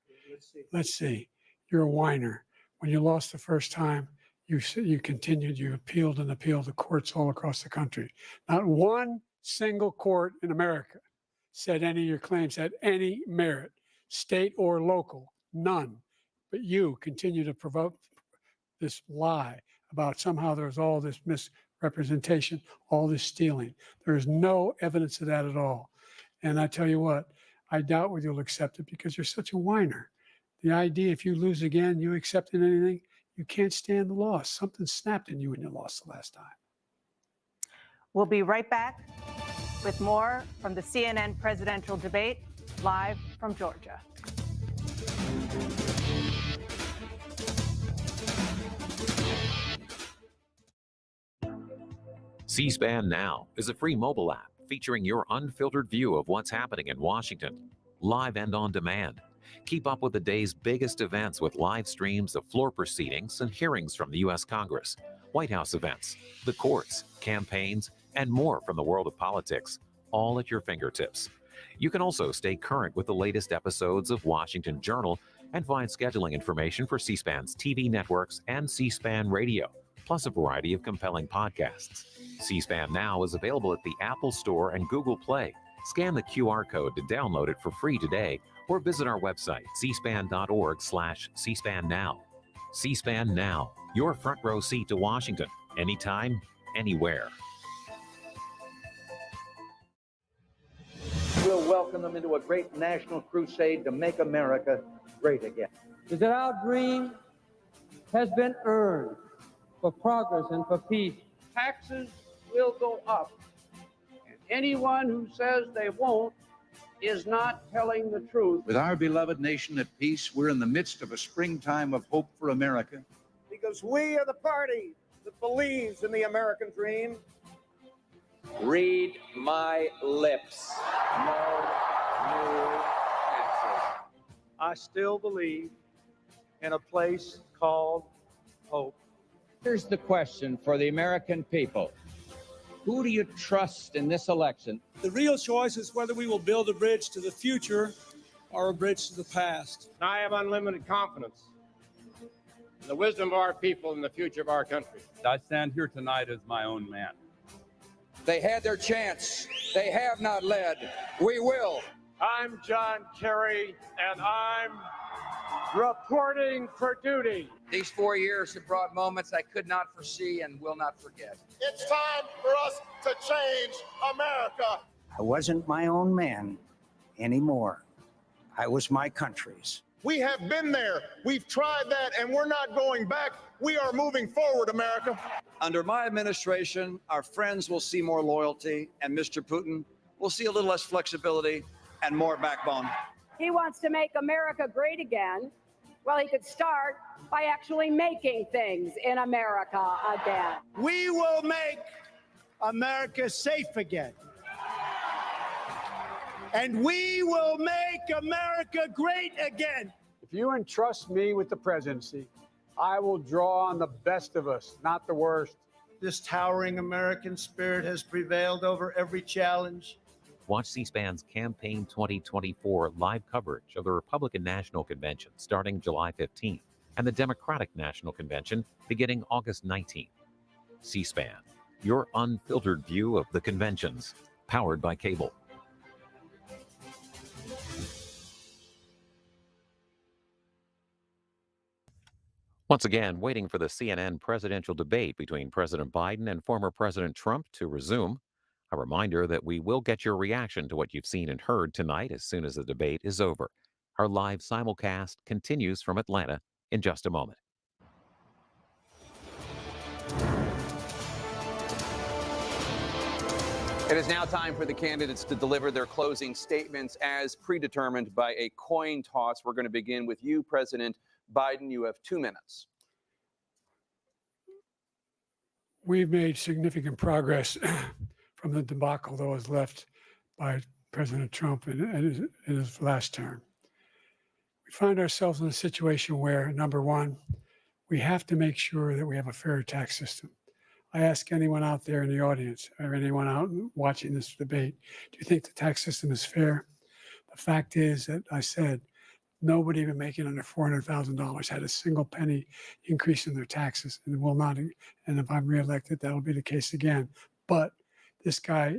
Let's see. You're a whiner. When you lost the first time, you continued, you appealed and appealed to courts all across the country. Not one single court in America said any of your claims had any merit, state or local, none. But you continue to provoke this lie about somehow there's all this misrepresentation, all this stealing. There is no evidence of that at all. And I tell you what, I doubt whether you'll accept it because you're such a whiner. The idea, if you lose again, you accepting anything, you can't stand the loss. Something snapped in you when you lost the last time. We'll be right back with more from the CNN presidential debate, live from Georgia. C-SPAN Now is a free mobile app featuring your unfiltered view of what's happening in Washington, live and on demand. Keep up with the day's biggest events with live streams of floor proceedings and hearings from the U.S. Congress, White House events, the courts, campaigns, and more from the world of politics, all at your fingertips. You can also stay current with the latest episodes of Washington Journal and find scheduling information for C-SPAN's TV networks and C-SPAN Radio, plus a variety of compelling podcasts. C-SPAN Now is available at the Apple Store and Google Play. Scan the QR code to download it for free today or visit our website, cspan.org/C-SPAN Now. C-SPAN Now, your front row seat to Washington, anytime, anywhere. We'll welcome them into a great national crusade to make America great again. Is that our dream has been earned for progress and for peace. Taxes will go up. And anyone who says they won't is not telling the truth. With our beloved nation at peace, we're in the midst of a springtime of hope for America. Because we are the party that believes in the American dream. Read my lips. No new taxes. I still believe in a place called hope. Here's the question for the American people. Who do you trust in this election? The real choice is whether we will build a bridge to the future or a bridge to the past. I have unlimited confidence in the wisdom of our people and the future of our country. I stand here tonight as my own man. They had their chance. They have not led. We will. I'm John Kerry, and I'm reporting for duty. These 4 years have brought moments I could not foresee and will not forget. It's time for us to change America. I wasn't my own man anymore. I was my country's. We have been there. We've tried that, and we're not going back. We are moving forward, America. Under my administration, our friends will see more loyalty, and Mr. Putin will see a little less flexibility and more backbone. He wants to make America great again. Well, he could start by actually making things in America again. We will make America safe again. And we will make America great again. If you entrust me with the presidency, I will draw on the best of us, not the worst. This towering American spirit has prevailed over every challenge. Watch C-SPAN's Campaign 2024 live coverage of the Republican National Convention starting July 15th and the Democratic National Convention beginning August 19th. C-SPAN, your unfiltered view of the conventions, powered by cable. Once again, waiting for the CNN presidential debate between President Biden and former President Trump to resume. A reminder that we will get your reaction to what you've seen and heard tonight as soon as the debate is over. Our live simulcast continues from Atlanta in just a moment. It is now time for the candidates to deliver their closing statements as predetermined by a coin toss. We're going to begin with you, President Biden. You have 2 minutes. We've made significant progress from the debacle that was left by President Trump in his last term. We find ourselves in a situation where, number one, we have to make sure that we have a fair tax system. I ask anyone out there in the audience or anyone out watching this debate, do you think the tax system is fair? The fact is that I said nobody even making under $400,000 had a single penny increase in their taxes and will not. And if I'm reelected, that'll be the case again. But this guy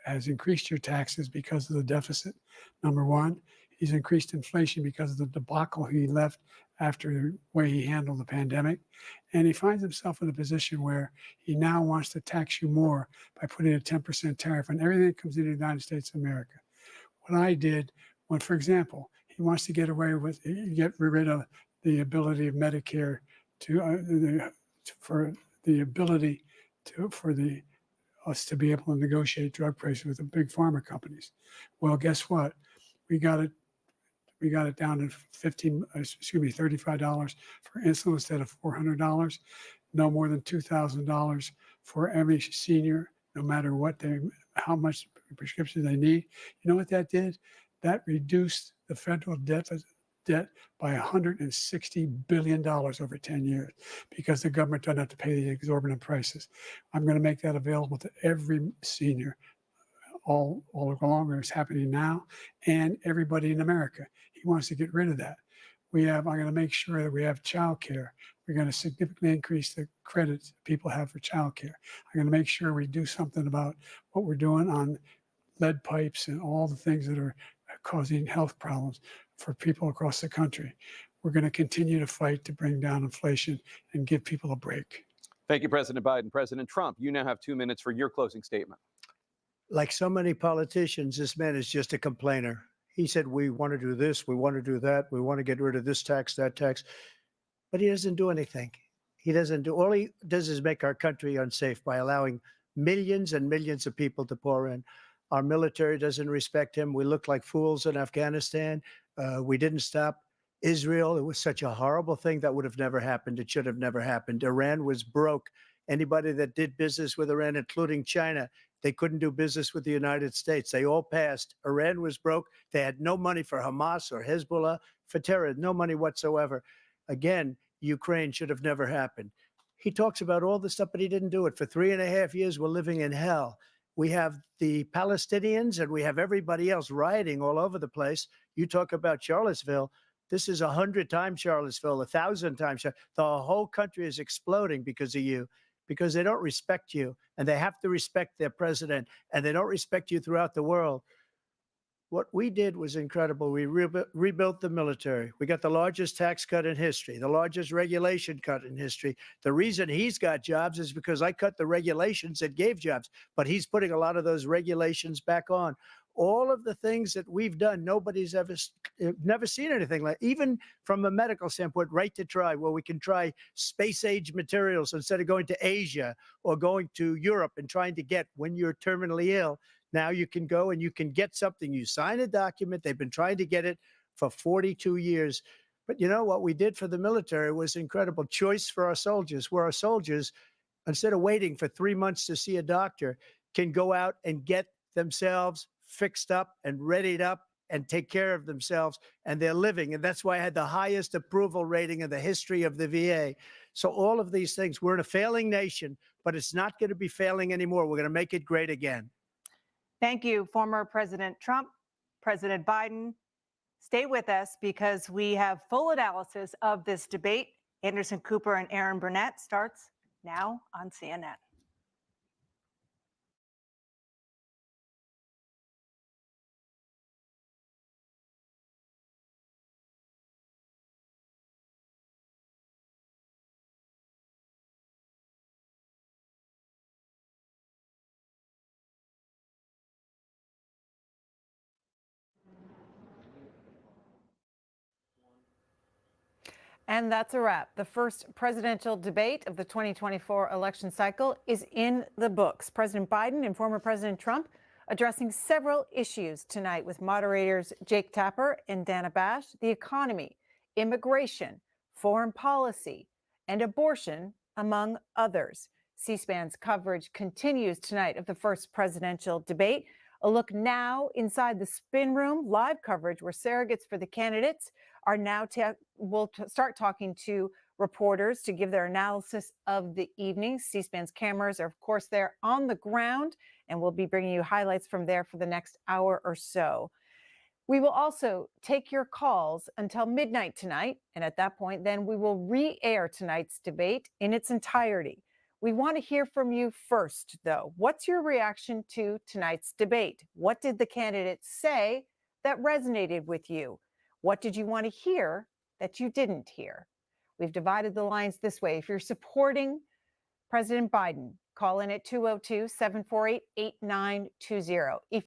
has increased your taxes because of the deficit. Number one, he's increased inflation because of the debacle he left after the way he handled the pandemic. And he finds himself in a position where he now wants to tax you more by putting a 10% tariff on everything that comes into the United States of America. What I did when, for example, he wants to get rid of the ability of Medicare for us to be able to negotiate drug prices with the big pharma companies. Well, guess what? We got it down to $35 for insulin instead of $400. No more than $2,000 for every senior, no matter how much prescription they need. You know what that did? That reduced the federal debt by $160 billion over 10 years because the government doesn't have to pay the exorbitant prices. I'm going to make that available to every senior all along. It's happening now, and everybody in America. He wants to get rid of that. I'm going to make sure that we have child care. We're going to significantly increase the credits people have for child care. I'm going to make sure we do something about what we're doing on lead pipes and all the things that are causing health problems for people across the country. We're going to continue to fight to bring down inflation and give people a break. Thank you, President Biden. President Trump, you now have 2 minutes for your closing statement. Like so many politicians, this man is just a complainer. He said, we want to do this, we want to do that, we want to get rid of this tax, that tax. But he doesn't do anything. All he does is make our country unsafe by allowing millions and millions of people to pour in. Our military doesn't respect him. We look like fools in Afghanistan. We didn't stop Israel. It was such a horrible thing that would have never happened. It should have never happened. Iran was broke. Anybody that did business with Iran, including China, they couldn't do business with the United States. They all passed. Iran was broke. They had no money for Hamas or Hezbollah, for terror, no money whatsoever. Again, Ukraine should have never happened. He talks about all this stuff, but he didn't do it. For 3.5 years, we're living in hell. We have the Palestinians and we have everybody else rioting all over the place. You talk about Charlottesville. This is 100 times Charlottesville, 1,000 times. The whole country is exploding because of you, because they don't respect you, and they have to respect their president, and they don't respect you throughout the world. What we did was incredible. We rebuilt the military. We got the largest tax cut in history, the largest regulation cut in history. The reason he's got jobs is because I cut the regulations that gave jobs, but he's putting a lot of those regulations back on. All of the things that we've done, nobody's never seen anything like, even from a medical standpoint, right to try, where we can try space-age materials instead of going to Asia or going to Europe and trying to get when you're terminally ill. Now you can go and you can get something. You sign a document. They've been trying to get it for 42 years. But you know what we did for the military was incredible. Choice for our soldiers, where our soldiers, instead of waiting for 3 months to see a doctor, can go out and get themselves fixed up and readied up and take care of themselves, and they're living. And that's why I had the highest approval rating in the history of the VA. So all of these things, we're in a failing nation, but it's not going to be failing anymore. We're going to make it great again. Thank you, former President Trump, President Biden. Stay with us because we have full analysis of this debate. Anderson Cooper and Aaron Burnett starts now on CNN. And that's a wrap. The first presidential debate of the 2024 election cycle is in the books. President Biden and former President Trump addressing several issues tonight with moderators Jake Tapper and Dana Bash: the economy, immigration, foreign policy, and abortion, among others. C-SPAN's coverage continues tonight of the first presidential debate. A look now inside the spin room, live coverage where surrogates for the candidates are now will start talking to reporters to give their analysis of the evening. C-SPAN's cameras are, of course, there on the ground, and we'll be bringing you highlights from there for the next hour or so. We will also take your calls until midnight tonight, and at that point, then we will re-air tonight's debate in its entirety. We want to hear from you first, though. What's your reaction to tonight's debate? What did the candidates say that resonated with you? What did you want to hear that you didn't hear? We've divided the lines this way. If you're supporting President Biden, call in at 202-748-8920. If